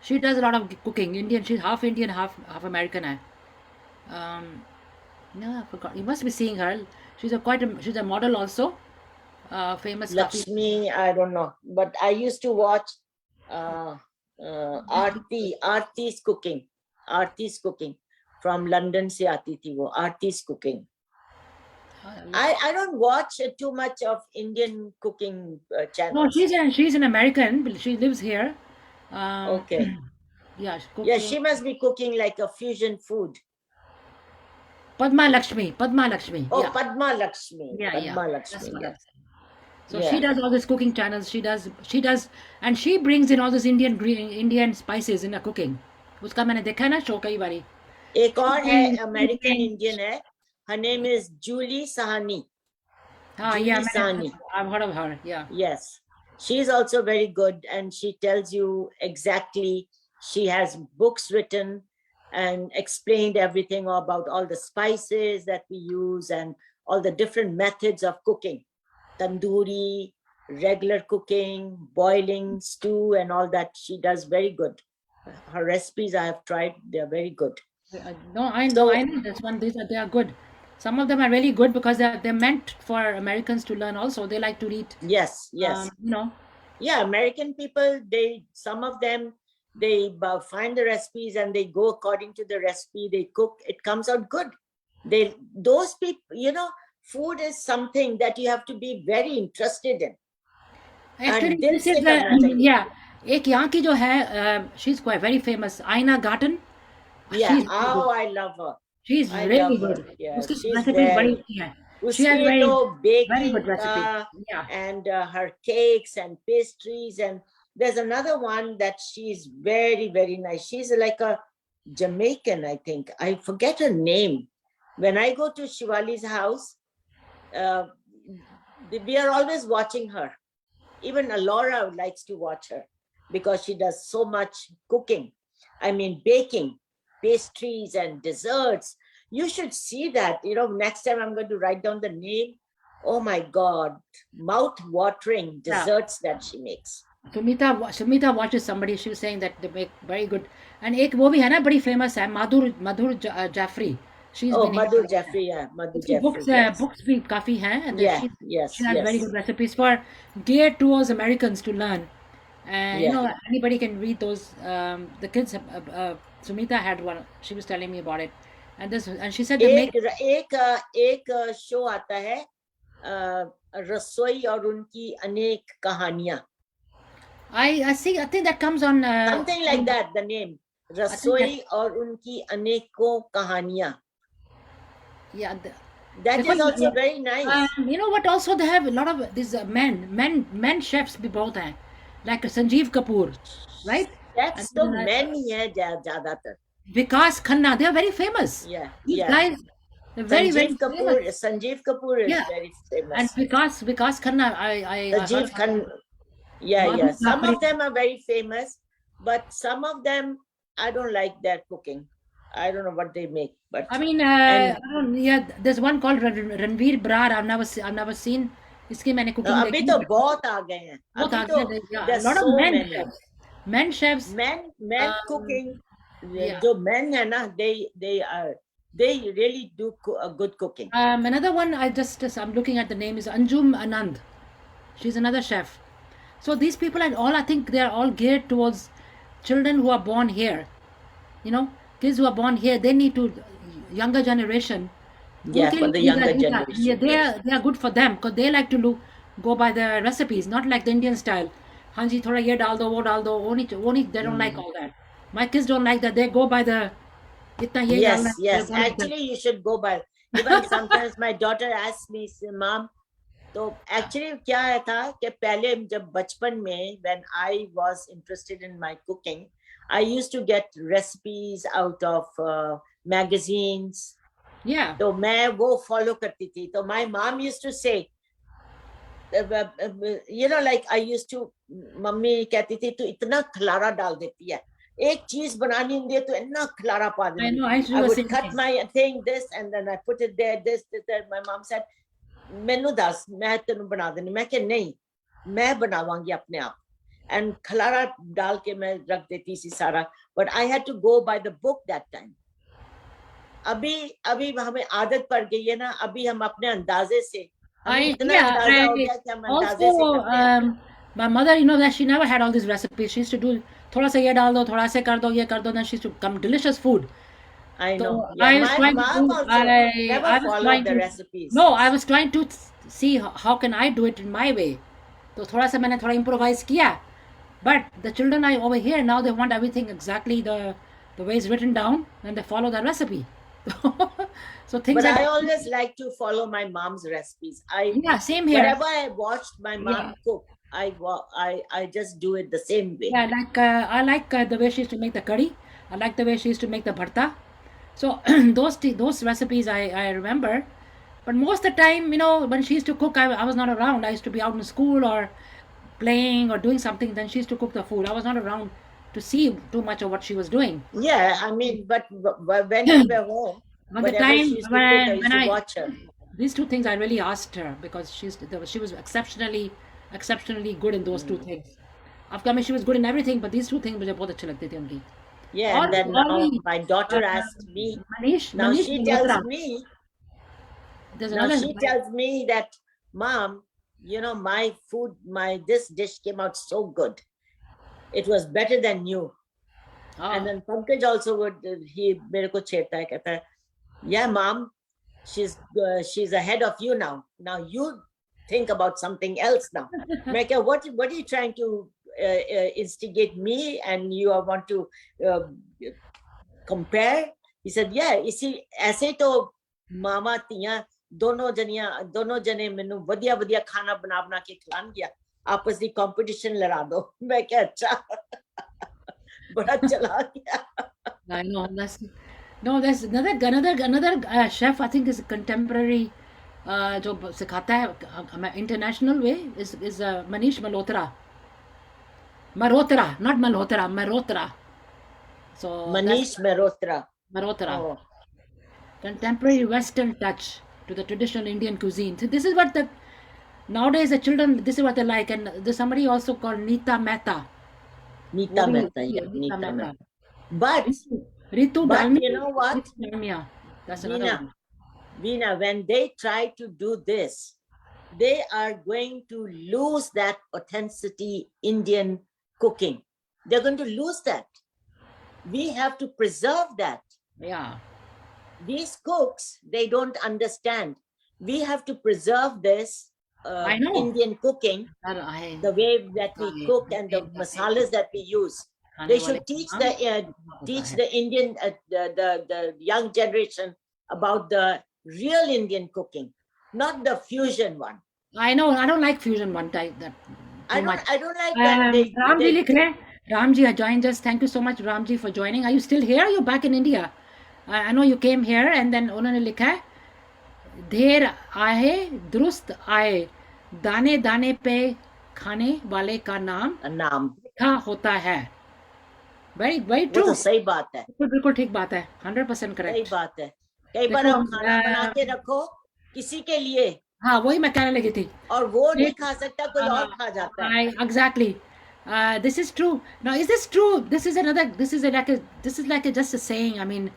She does a lot of cooking. Indian. She's half Indian, half American. No, I forgot. You must be seeing her. She's she's a model also. Famous. Lakshmi, I don't know, but I used to watch Aarti's cooking. Aarti's cooking from London से आती थी वो. Aarti's cooking. I don't watch too much of Indian cooking No, channels. she's an American, but she lives here. Okay. Yeah, she's Yeah, cooking. she must be cooking like a fusion food. Padma Lakshmi. Oh, Yeah, Padma Lakshmi. yeah. Padma That's Lakshmi. what Yeah. I'm saying. So she Yeah. does all these cooking channels. She does, and she brings in all these Indian spices in her cooking. उसका मैंने देखा ना show कई बारी. एक और है She American brings- Indian है. Her name is Julie Sahani. yeah, Julie Sahni. I've heard of her. Yeah. Yes. She's also very good, and she tells you exactly. She has books written and explained everything about all the spices that we use and all the different methods of cooking. Tandoori, regular cooking, boiling, stew, and all that. She does very good. Her recipes I have tried, they're very good. No, I know this one. They are good. Some of them are really good because they're meant for Americans to learn. Also, they like to eat. Yes, yes. Yeah, American people, some of them, they find the recipes and they go according to the recipe, they cook, it comes out good. Those people, food is something that you have to be very interested in. Actually, दिल this से is करना चाहिए. yeah. एक यहाँ की जो है, she's quite very famous. Aina Garten. Yeah, She's really good. I love her. She's I really love her. good. Yeah, उसकी she's recipes very. बड़ी अच्छी हैं. She has उसके very तो very baking good recipes. Yeah. and her cakes and pastries, and there's another one that she's very, very nice. She's like a Jamaican, I think. I forget her name. When I go to Shivali's house, we are always watching her. Even Alora likes to watch her because she does so much cooking. I mean, baking, pastries and desserts. You should see that. Next time I'm going to write down the name. Oh my God, mouth-watering desserts that she makes. Sumita watches somebody. She was saying that they make very good. And एक वो भी है ना बड़ी famous है Madhur Jaffrey. Madhur Jaffrey, yeah, Madhur Jaffrey. Yes. Books भी काफी हैं. And Yeah, she has very good recipes for geared towards Americans to learn. And anybody can read those. The kids, Sumita had one. She was telling me about it, and she said they make एक show आता है रसोई और उनकी अनेक कहानियां. I think that comes on something like that. The name रसोई और उनकी अनेकों कहानियां. Yeah, that is also very nice. You know what? Also, they have a lot of these men chefs भी बहुत हैं, like Sanjeev Kapoor, right? Chefs तो men ही हैं ज़्यादातर. Vikas Khanna, they are very famous. Yeah, these guys, they're very Sanjeev Kapoor. famous. Sanjeev Kapoor is very famous. And Vikas Khanna, Sanjeev Khanna. Yeah. Some of them are very famous, but some of them I don't like their cooking. I don't know what they make, but I mean, there's one called Ranveer Brar. I've never seen. इसके मैंने cooking. अभी तो बहुत आ गए हैं. बहुत आ गए हैं. A lot of men chefs. Men cooking. जो men है ना, they really do a good cooking. Another one I'm looking at the name is Anjum Anand. She's another chef. So these people I think they are all geared towards children who are born here. Kids who are born here, they need to younger generation. Yeah, for the younger generation. Yeah, they are good for them because they like to go by the recipes, not like the Indian style. Hanji, thoda ye dal do, wo dal do. They don't like all that. My kids don't like that. They go by the. Yes. Actually, you should go by. Even sometimes my daughter asks me, "Mom, तो actually क्या था कि पहले जब बचपन में when I was interested in my cooking, I used to get recipes out of magazines. Yeah. तो मैं वो follow करती थी. तो my mom used to say, like I used to, mummy कहती थी तू इतना खलारा डाल देती है. एक चीज बनानी होती है तो इतना खलारा पा देती. I would cut my thing this and then I put it there, this. My mom said, मैनू दस मैं तेनू बना देनी. मैं कह नहीं, मैं बनावांगी अपने आप. And खलारा डाल के मैं रख देती थी सारा. But I had to go by the book that time. अभी हमें आदत पड़ गई है ना. अभी हम अपने अंदाजे से इतना अंदाजा हो गया कि हम अंदाजे से करते हैं. My mother, that she never had all these recipes. She used to do थोड़ा सा ये डाल दो, थोड़ा सा कर दो, ये कर दो. Then she used to come delicious food. I So know. Yeah, I was my trying mom to also never I was followed trying the to recipes. no I was trying to see how can I do it in my way. तो थोड़ा सा मैंने थोड़ा improvise किया. But the children are over here now they want everything exactly the way it's written down and they follow the recipe. So things But are I always like to follow my mom's recipes. yeah same here. Whatever I watched my Yeah. mom cook, I just do it the same way. Yeah, like I like the way she used to make the curry. I like the way she used to make the bharta. So those recipes I remember. But most of the time, you know, when she used to cook, I was not around. I used to be out in school or playing or doing something. Then she used to cook the food. I was not around to see too much of what she was doing. Yeah, I mean, but when we were home, But the whatever time she used to cook, I used when to I watch her. these two things I really asked her because she was exceptionally good in those two things. Of course, I mean, she was good in everything, but these two things मुझे बहुत अच्छे लगते थे उनकी. Yeah, and then और now भी my daughter asked me. Now Manish she tells Malhotra. me. There's Now another she tells me that, Mom, my food, this dish came out so good. It was better than you. And then Pankaj also would he मेरे को छेड़ता है कहता है, yeah, Mom, she's ahead of you now. Now you think about something else now. मैं क्या, what are you trying to instigate me and you want to compare? He said, yeah, इसी ऐसे तो मामा तियां दोनों जने मैनू वधिया वधिया खाना बना के खिलान गया, आपस की कंपटीशन लड़ा दो. मैं क्या, अच्छा. बड़ा चला गया. I know there's another chef I think is contemporary जो सिखाता है international way is Manish Malhotra, not Malhotra. So Manish Mehrotra. Malhotra. Oh. Contemporary Western touch to the traditional Indian cuisine. So this is what nowadays the children, this is what they like. And there's somebody also called Nita Mehta. Nita Mehta, yeah, Nita Nita Mehta. Mehta. But Ritu But Dalmia. you know what? Ritu Dalmia. That's another one. Veena, when they try to do this, they are going to lose that authenticity Indian cooking. They're going to lose that. We have to preserve that. Yeah. These cooks, they don't understand. We have to preserve this I know. Indian cooking, the way that we cook and the masalas that we use. They should teach the Indian the young generation about the real Indian cooking, not the fusion one. I know. I don't like fusion one type. I don't like that. Ramji likh rahe hain. Ramji has joined us. Thank you so much, Ramji, for joining. Are you still here? You're back in India. I know you came here and then उन्होंने लिखा है देर आए दुरुस्त आए दाने दाने पे खाने वाले का नाम लिखा होता है. Very very true. वो तो सही बात है. बिल्कुल ठीक बात है. 100% correct. सही बात है. कई बार आप खाना बना के रखो किसी के लिए. हाँ वही मैं कहने लगी थी. और वो नहीं खा सकता, कोई और खा जाता है. Exactly. This is true. Now, is this true? This is like just a saying. I mean,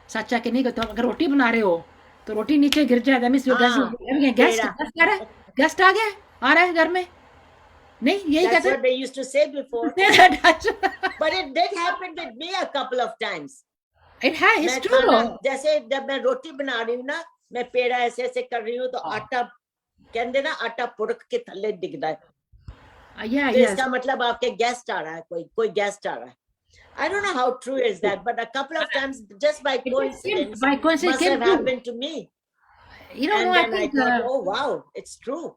सच है कि नहीं. तो अगर रोटी बना रहे हो तो रोटी नीचे गिर जाए. That means गेस्ट आ गया, आ रहा है घर में. नहीं यही कहते. That's what they used to say before. But it did happen with me a couple of times. It has. It's true. जैसे जब मैं रोटी बना रही हूँ ना, मैं पेड़ा ऐसे ऐसे कर रही हूँ तो आटा कहते ना आटा पुरख के थल्ले दिखता है. Yeah, तो इसका मतलब आपके गेस्ट आ रहा है, कोई गेस्ट आ रहा है. I don't know how true is that, but a couple of times, just by coincidence, must have happened to me. You know, and then I thought, oh wow, it's true.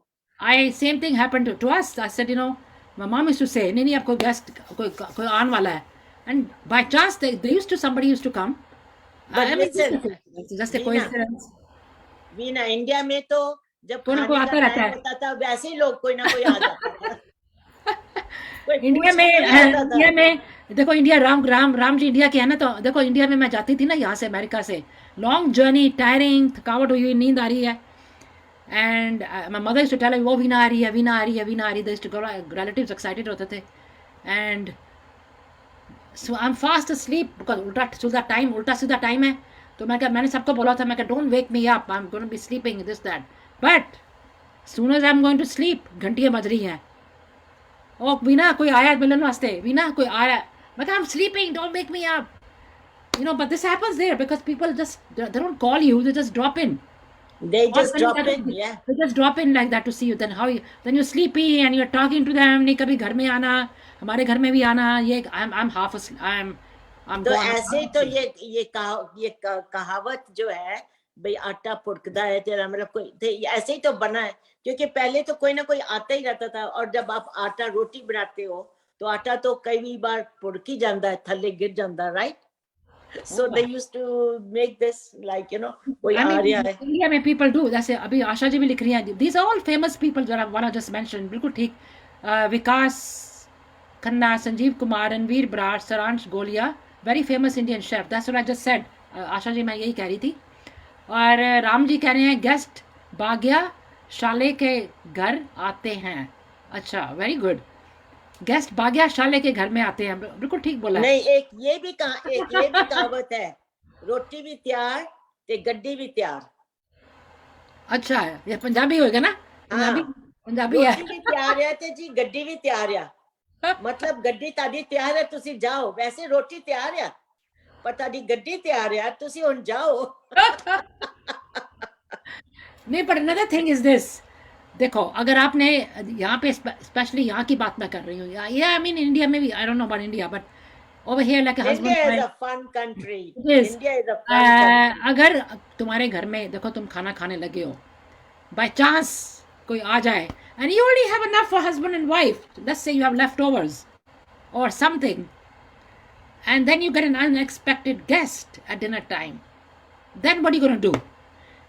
Same thing happened to us. I said, my mom used to say, नहीं आपको guest कोई आने वाला है, and by chance somebody used to come. But listen, it's just a coincidence. Veena, India में तो जब कोई ना कोई आता रहता है. होता था वैसे ही लोग कोई ना कोई आ जाता है. इंडिया में देखो इंडिया राम जी इंडिया के है ना. तो देखो इंडिया में मैं जाती थी ना यहाँ से अमेरिका से, लॉन्ग जर्नी, टायरिंग, थकावट हुई, नींद आ रही है. And my mother used to tell वो वीना आ रही है. They used to go, relatives excited होते थे. And so I am fast asleep because उल्टा सीधा टाइम है. तो मैंने सबको बोला था, मैं don't wake me up, I am going to be sleeping this that. But soon as I am going to sleep, घंटियाँ बज रही हैं. ओ वीना कोई आया मिलन वास्ते, वीना कोई आया. मैं कहा I am sleeping, don't make me up. you know, but this happens there because people just they don't call you, they just drop in. They Call just करने drop का तो in, yeah. they just drop in like that to see you. Then how you, then you're sleepy and you're talking to them. नहीं कभी घर में आना, हमारे घर में भी आना. ये I'm half asleep. I'm तो gone. ऐसे तो ये कहावत जो है भाई आटा पुड़कदा है तेरा मतलब कोई ऐसे ही तो बना है क्योंकि पहले तो कोई ना कोई आता ही रहता था और जब आप आटा रोटी बनाते हो तो आटा तो कई बार पुड़क ही जाता है थल्ले गिर जाता है right so they used to make this like you know कोई I आ mean, रहा है India में people do. जैसे अभी आशा जी भी लिख रही हैं. These are all famous people that I just mentioned. बिल्कुल ठीक. विकास खन्ना, संजीव कुमार, रणवीर बराड़, सरांश गोलिया, very famous Indian chef. That's what I just said. Asha ji मैं यही कह रही थी. और राम जी कह रहे हैं गेस्ट बाग्या शाले के घर आते हैं. अच्छा, वेरी गुड. गेस्ट बाग्या शाले के घर में आते हैं. बिल्कुल ठीक बोला है. नहीं एक ये भी कहावत है रोटी भी तैयार ते गड्डी भी तैयार अच्छा है. ये पंजाबी होएगा ना. पंजाबी है. रोटी भी तैयार है ते जी गड्डी भी तैयार है मतलब गड्डी ताड़ी तैयार है तुसी जाओ वैसे रोटी तैयार है पर ताड़ी गड्डी तैयार है तुसी हुन जाओ नहीं पर another thing is this. देखो अगर आपने यहाँ पे स्पेशली यहाँ की बात मैं कर रही हूँ या आई मीन इंडिया में भी I don't know about India but over here like husband India is a fun country. India is a fun country. अगर तुम्हारे घर में देखो तुम खाना खाने लगे हो बाय चांस कोई आ जाए and you already have enough for husband and wife, let's say you have leftovers or something, and then you get an unexpected guest at dinner time, then what are you going to do?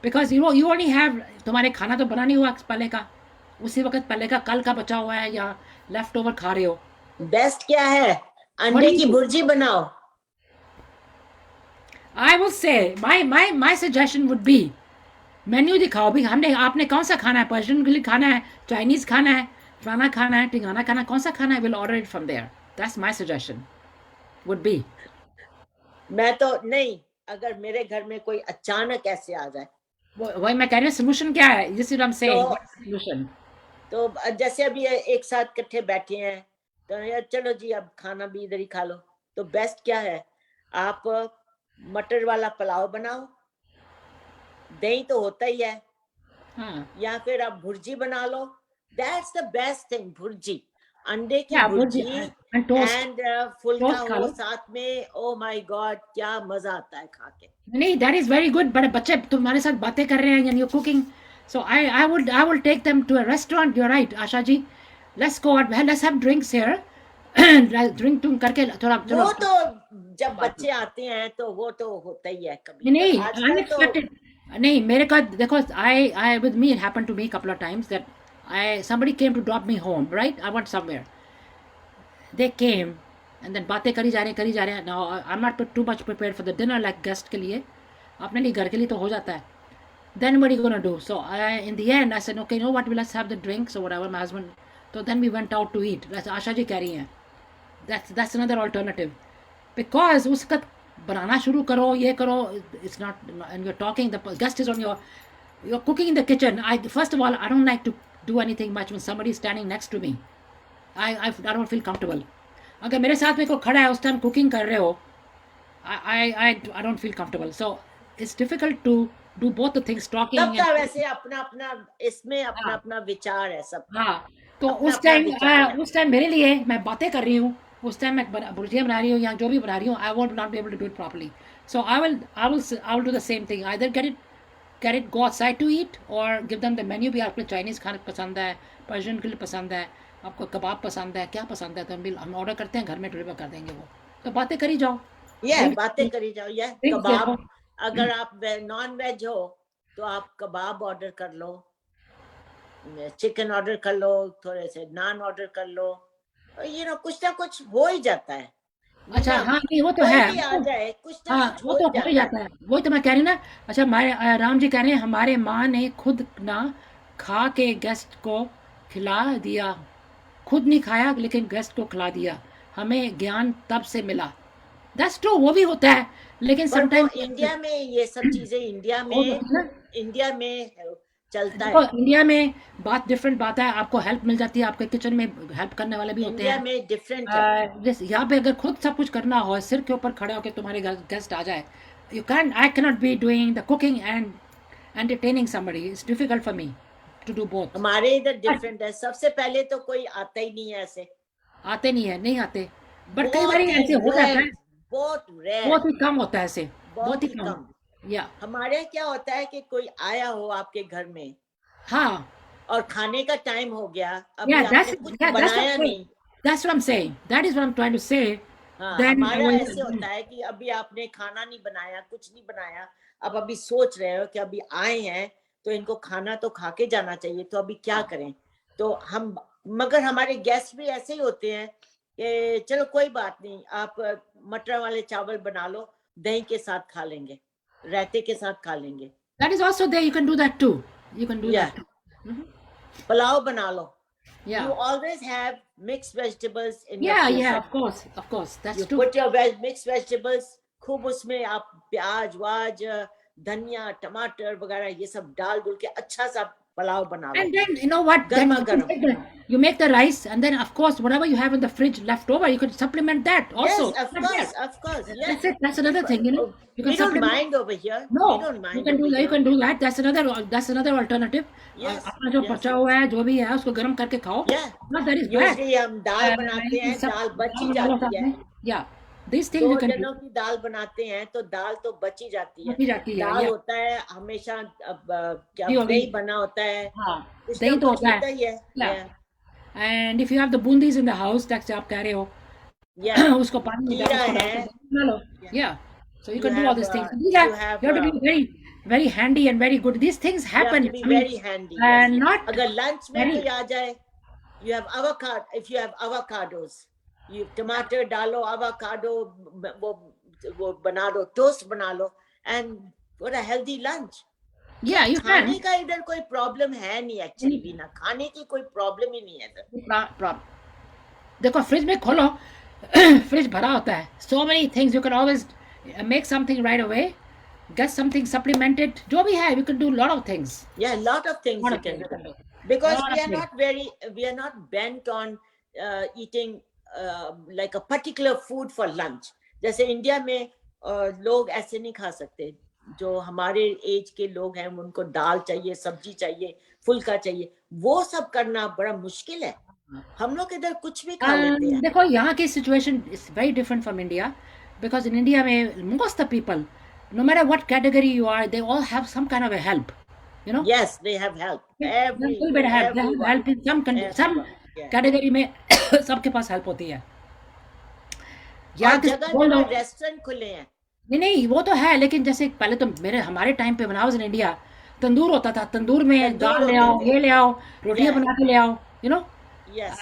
Because you only have तुम्हारे खाना तो बना नहीं हुआ पहले का उसी वक्त पहले का कल का बचा हुआ है या लेफ्ट ओवर खा रहे हो. बेस्ट क्या है अंडे की भुर्जी बनाओ. I will say my suggestion would be menu दिखाओ भी हमने आपने कौन सा खाना है पर्शियन के लिए खाना है चाइनीज खाना है फलाना खाना है टिंगाना खाना कौन सा खाना है will order it from there. That's my suggestion would be. मैं तो नहीं अगर मेरे घर में कोई अचानक ऐसे आ जाए वही मैं कह रही हूँ सोल्यूशन क्या है this is I am saying solution. तो जैसे अभी एक साथ इकट्ठे बैठे हैं तो यार चलो जी अब खाना भी इधर ही खा लो तो बेस्ट क्या है आप मटर वाला पुलाव बनाओ दही तो होता ही है या फिर आप भुर्जी बना लो. That's the best thing bhurji अंडे की भुर्जी एंड फुल्का हो साथ में. ओ माय गॉड क्या मजा आता है खा के. नहीं that is very good but बच्चे तुम्हारे साथ बातें कर रहे हैं and you cooking so I would take them to a restaurant. You are right Asha ji. Let's go out let's have drinks here. Drink तुम करके थोड़ा वो तो जब बच्चे आते हैं तो वो तो होता ही है कभी नहीं अनएक्सपेक्टेड नहीं मेरे का देखो I with me it happened to me couple of times that somebody came to drop me home right I went somewhere they came and then बातें करी जा रहे हैं. now I'm not too much prepared for the dinner like guest के लिए अपने लिए घर के लिए तो हो जाता है. then what are you gonna do so in the end I said okay you know what let's have the drinks or whatever my husband so then we went out to eat. Asha ji कह रही हैं that's another alternative because उसका बनाना शुरू करो ये करो it's not and you're talking the guest is on you're cooking in the kitchen. First of all I don't like to do anything much when somebody is standing next to me. I don't feel comfortable. अगर मेरे साथ में कोई खड़ा है उस time cooking कर रहे हो I don't feel comfortable so it's difficult to do both the things talking. सबका वैसे अपना अपना इसमें अपना अपना विचार है सब. हाँ तो उस टाइम मेरे लिए मैं बातें कर रही हूँ उस टाइम मैं भुर्जिया बना रही हूँ या जो भी बना रही हूँ I won't not be able to do it properly so I will do the same thing either get it go outside to eat or give them the menu भी आपको चाइनीज़ खाना पसंद है पर्शियन के लिए पसंद है आपको कबाब पसंद है क्या पसंद है तो हम ऑर्डर करते हैं घर में डिलीवर कर देंगे वो तो बातें करी जाओ. बातें करी जाओ कबाब अगर आप नॉन वेज हो तो आप कबाब ऑर्डर कर लो चिकन ऑर्डर कर लो थोड़े से नान ऑर्डर कर लो कुछ ना कुछ हो ही जाता है. अच्छा हाँ नहीं वो तो है आ जाए कुछ ना हाँ कुछ वो तो हो ही जाता है वही तो मैं कह रही हूँ ना. अच्छा हमारे राम जी कह रहे हैं हमारे माँ ने खुद ना खा के गेस्ट को खिला दिया खुद नहीं खाया लेकिन गेस्ट को खिला दिया हमें ज्ञान तब से मिला. दैट्स ट्रू वो भी होता है लेकिन समटाइम इंडिया में ये सब चीजें इंडिया में चलता देखो है। इंडिया में बात डिफरेंट बात है, आपको हेल्प मिल जाती है, आपके किचन में हेल्प करने वाले भी होते इंडिया हैं। में डिफरेंट है। जैसे यहाँ पे अगर खुद सब कुछ करना हो, सिर के ऊपर खड़े होकर तुम्हारे गेस्ट आ जाए, you can I can not be doing the cooking and entertaining somebody, it's difficult for me to do both. हमारे इधर डिफरेंट है। सबसे पहले तो कोई आता ही नहीं है ऐसे, आते नहीं है, नहीं आते, बट कई बार बहुत ही ऐसे हो जाता है, रेयर, बहुत रेयर, बहुत ही कम होता है ऐसे, बहुत बहुत ही ही कम। कम। या हमारे यहाँ क्या होता है कि कोई आया हो आपके घर में हाँ, और खाने का टाइम हो गया, yeah, अभी आपने कुछ that's what I'm बनाया saying. नहीं। That's what I'm saying. That is what I'm trying to say. हाँ, Then हमारा ऐसे होता है कि अभी आपने खाना नहीं बनाया, कुछ नहीं बनाया, आप अभी सोच रहे हो कि अभी आए हैं तो इनको खाना तो खा के जाना चाहिए, तो अभी क्या करें। तो हम, मगर हमारे गेस्ट भी ऐसे ही होते हैं कि चलो कोई बात नहीं, आप मटर वाले चावल बना लो, दही के साथ खा लेंगे, रायते के साथ खा लेंगे, that is also there. You can do that too. You can do या that too. Mhm. पुलाव बना लो। Yeah. You always have mixed vegetables in your Yeah, yeah, cuisine. of course. That's You true. put your mixed vegetables, खूब उसमें आप प्याज was, धनिया, टमाटर वगैरह ये सब डाल डुल के अच्छा सा पुलाव बना लो, And then you know what? Then गर्मा गर्म। you make the rice, and then of course whatever you have in the fridge left over, you can supplement that Yes, also. Like that. of course, yeah. That's it. That's another thing. You know, you can We don't supplement. mind over here. We No, don't you mind can over do that. You here. can do that. That's another alternative. Yes, अपना जो yes, बचा हुआ है, जो भी है, उसको गर्म करके खाओ. yeah. Not that is bad. Usually हम दाल बनाते हैं, सब दाल बच ही दाल डालो जाती साथ है। में. Yeah, these things दो you can do. जनों की दाल बनाते हैं तो दाल तो बच ही जाती है। होती जाती है. दाल Yeah, होता है हमेशा, अब क्या घी होगी. दही बना होता है, हाँ, कुछ ना दही तो कुछ होता है. होता ही है। Yeah, Yeah, and if you have the bundis in the house, that's आप कह रहे हो, yeah. उसको पानी में डाल खीरा उसको डाल है, के बना लो. yeah. Yeah, so you You can do all have these things. These are, you have you have to be very very handy and very good. These things you have happen. to be I mean, very handy. Yes. not अगर lunch में very. कोई आ जाए, you have avocado. If you have avocados, you टमाटर डालो, avocado वो बना दो, toast बना लो, and what a healthy lunch. Yeah, you खाने can. का इधर कोई प्रॉब्लम है नहीं एक्चुअली, बिना खाने की कोई प्रॉब्लम ही नहीं है इधर। देखो फ्रिज में खोलो, फ्रिज भरा होता है, so many things you can always make something right away, get something supplemented, जो भी है, you can do lot of things. Yeah, a lot of things Lot you of can things you do, can do. because Lot of things. we are not bent on eating like a particular food for lunch. जैसे India में लोग ऐसे नहीं खा सकते, जो हमारे as के लोग हैं उनको दाल चाहिए, सब्जी चाहिए, फुल्का चाहिए, वो सब करना बड़ा मुश्किल है। हम लोग इधर कुछ भी खा लेते हैं। देखो यहाँ की situation is very different from India, because in India में most of people, no matter what category you are, they all have some kind of a help, you know. Yes, they have help. There's a little bit of help. They have help in some Everyone, yeah. category में सबके पास help होती है. और यहाँ जगह जगह restaurant खुले हैं। नहीं वो तो है, लेकिन जैसे पहले तो हमारे टाइम पे बनाओ इन इंडिया, तंदूर होता था, तंदूर में दाल ले आओ, ये ले आओ, रोटियां बना के ले आओ, यू नो. Yes.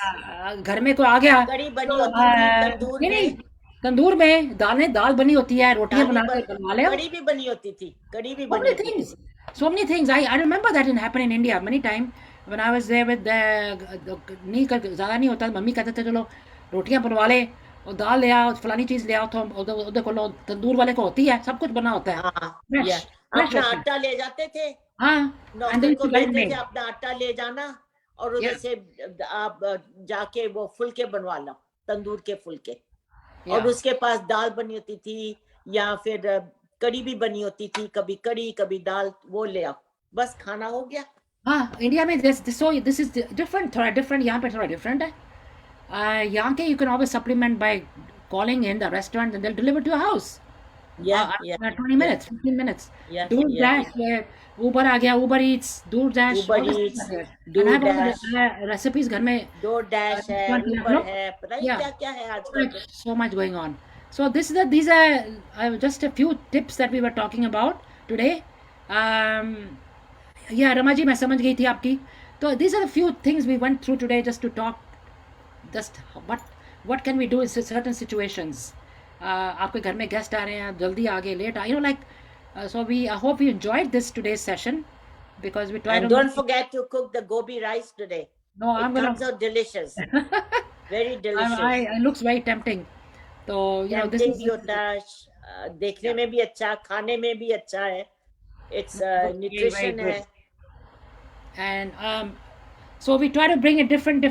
घर में कोई आ गया, कड़ी बनी होती थी तंदूर नहीं, में। तंदूर में दाल बनी होती है, रोटियां बना के बनवा ले. कड़ी भी बनी होती थी, कड़ी भी So बनी many होती things, थी। so many things. I remember that it happened in India many time when I was there with नहीं ज़्यादा नहीं होता, मम्मी कहते थे चलो रोटियां बनवा ले और दाल ले आओ, फलानी चीज़ ले आओ, तो उधर को लो, तंदूर वाले को होती है, सब कुछ बना होता है. हाँ, Fresh, अपना आटा ले जाते थे, हाँ, नौकर को कहते थे अपना आटा ले जाना, और उधर से आप जाके वो फुलके बनवा लो, तंदूर के फुलके, और उसके पास दाल बनी होती थी, या फिर कड़ी भी बनी होती थी, कभी कड़ी कभी दाल, वो ले आओ, बस खाना हो गया। हाँ, इंडिया में this is different, थोड़ा different, यहाँ पे थोड़ा different है. यहाँ के you can always supplement by calling in the restaurant and they'll deliver to your house. Yeah, 20 minutes, 15 minutes. Yeah, DoorDash, Uber आ गया, Uber Eats, DoorDash, Uber all this Eats, stuff है. DoorDash. And I have all the recipes घर में. DoorDash है, Uber है, पता नहीं क्या क्या है आजकल। So much going on. So these are just a few tips that we were talking about today. Yeah, Rama ji मैं समझ गई थी आपकी. So these are the few things we went through today just to talk. Just what can we do in certain situations. आपके घर में guest आ रहे हैं, जल्दी आ गए, लेट आ, you know, like so I hope you enjoyed this today's session, because we tried. And don't forget to cook the gobi rice today. No, I'm It gonna. comes out delicious, very delicious. It looks very tempting. So you know this Tempting is. भी होता है, देखने में भी अच्छा, खाने में भी अच्छा है, it's very nutrition good. है। And so we try to bring in different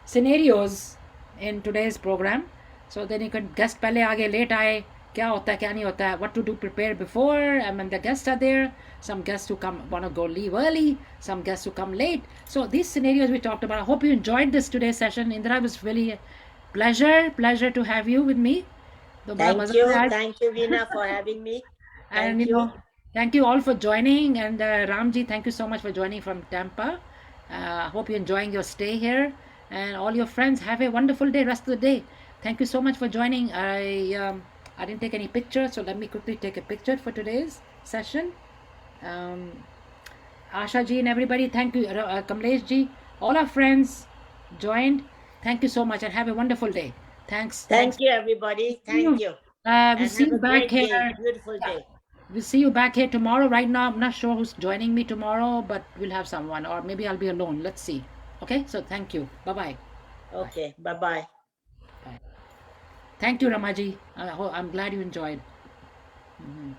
scenarios in today's program. So then you can guest पहले आगे late आए क्या होता है क्या नहीं होता है, what to do prepare before, and when the guests are there, some guests who come want to go leave early, some guests who come late. So these scenarios we talked about. I hope you enjoyed this today's session. Indra, it was really a pleasure to have you with me. तो बड़ा मजा आया आज. Thank you, Veena, for having me. And Thank you know, you. thank you all for joining. And Ramji, thank you so much for joining from Tampa. Hope you're enjoying your stay here. And all your friends, have a wonderful day, rest of the day. Thank you so much for joining. I didn't take any pictures, so let me quickly take a picture for today's session. Asha ji and everybody, thank you. Kamlesh ji, all our friends joined. Thank you so much and have a wonderful day. Thanks. Thank you, everybody. Thank you. We'll And see have you a back great here. day, beautiful day. We'll see you back here tomorrow. Right now, I'm not sure who's joining me tomorrow, but we'll have someone, or maybe I'll be alone. Let's see. Okay, so thank you. Bye bye. Okay, bye-bye. Thank you, Ramaji. I'm glad you enjoyed. Mhm.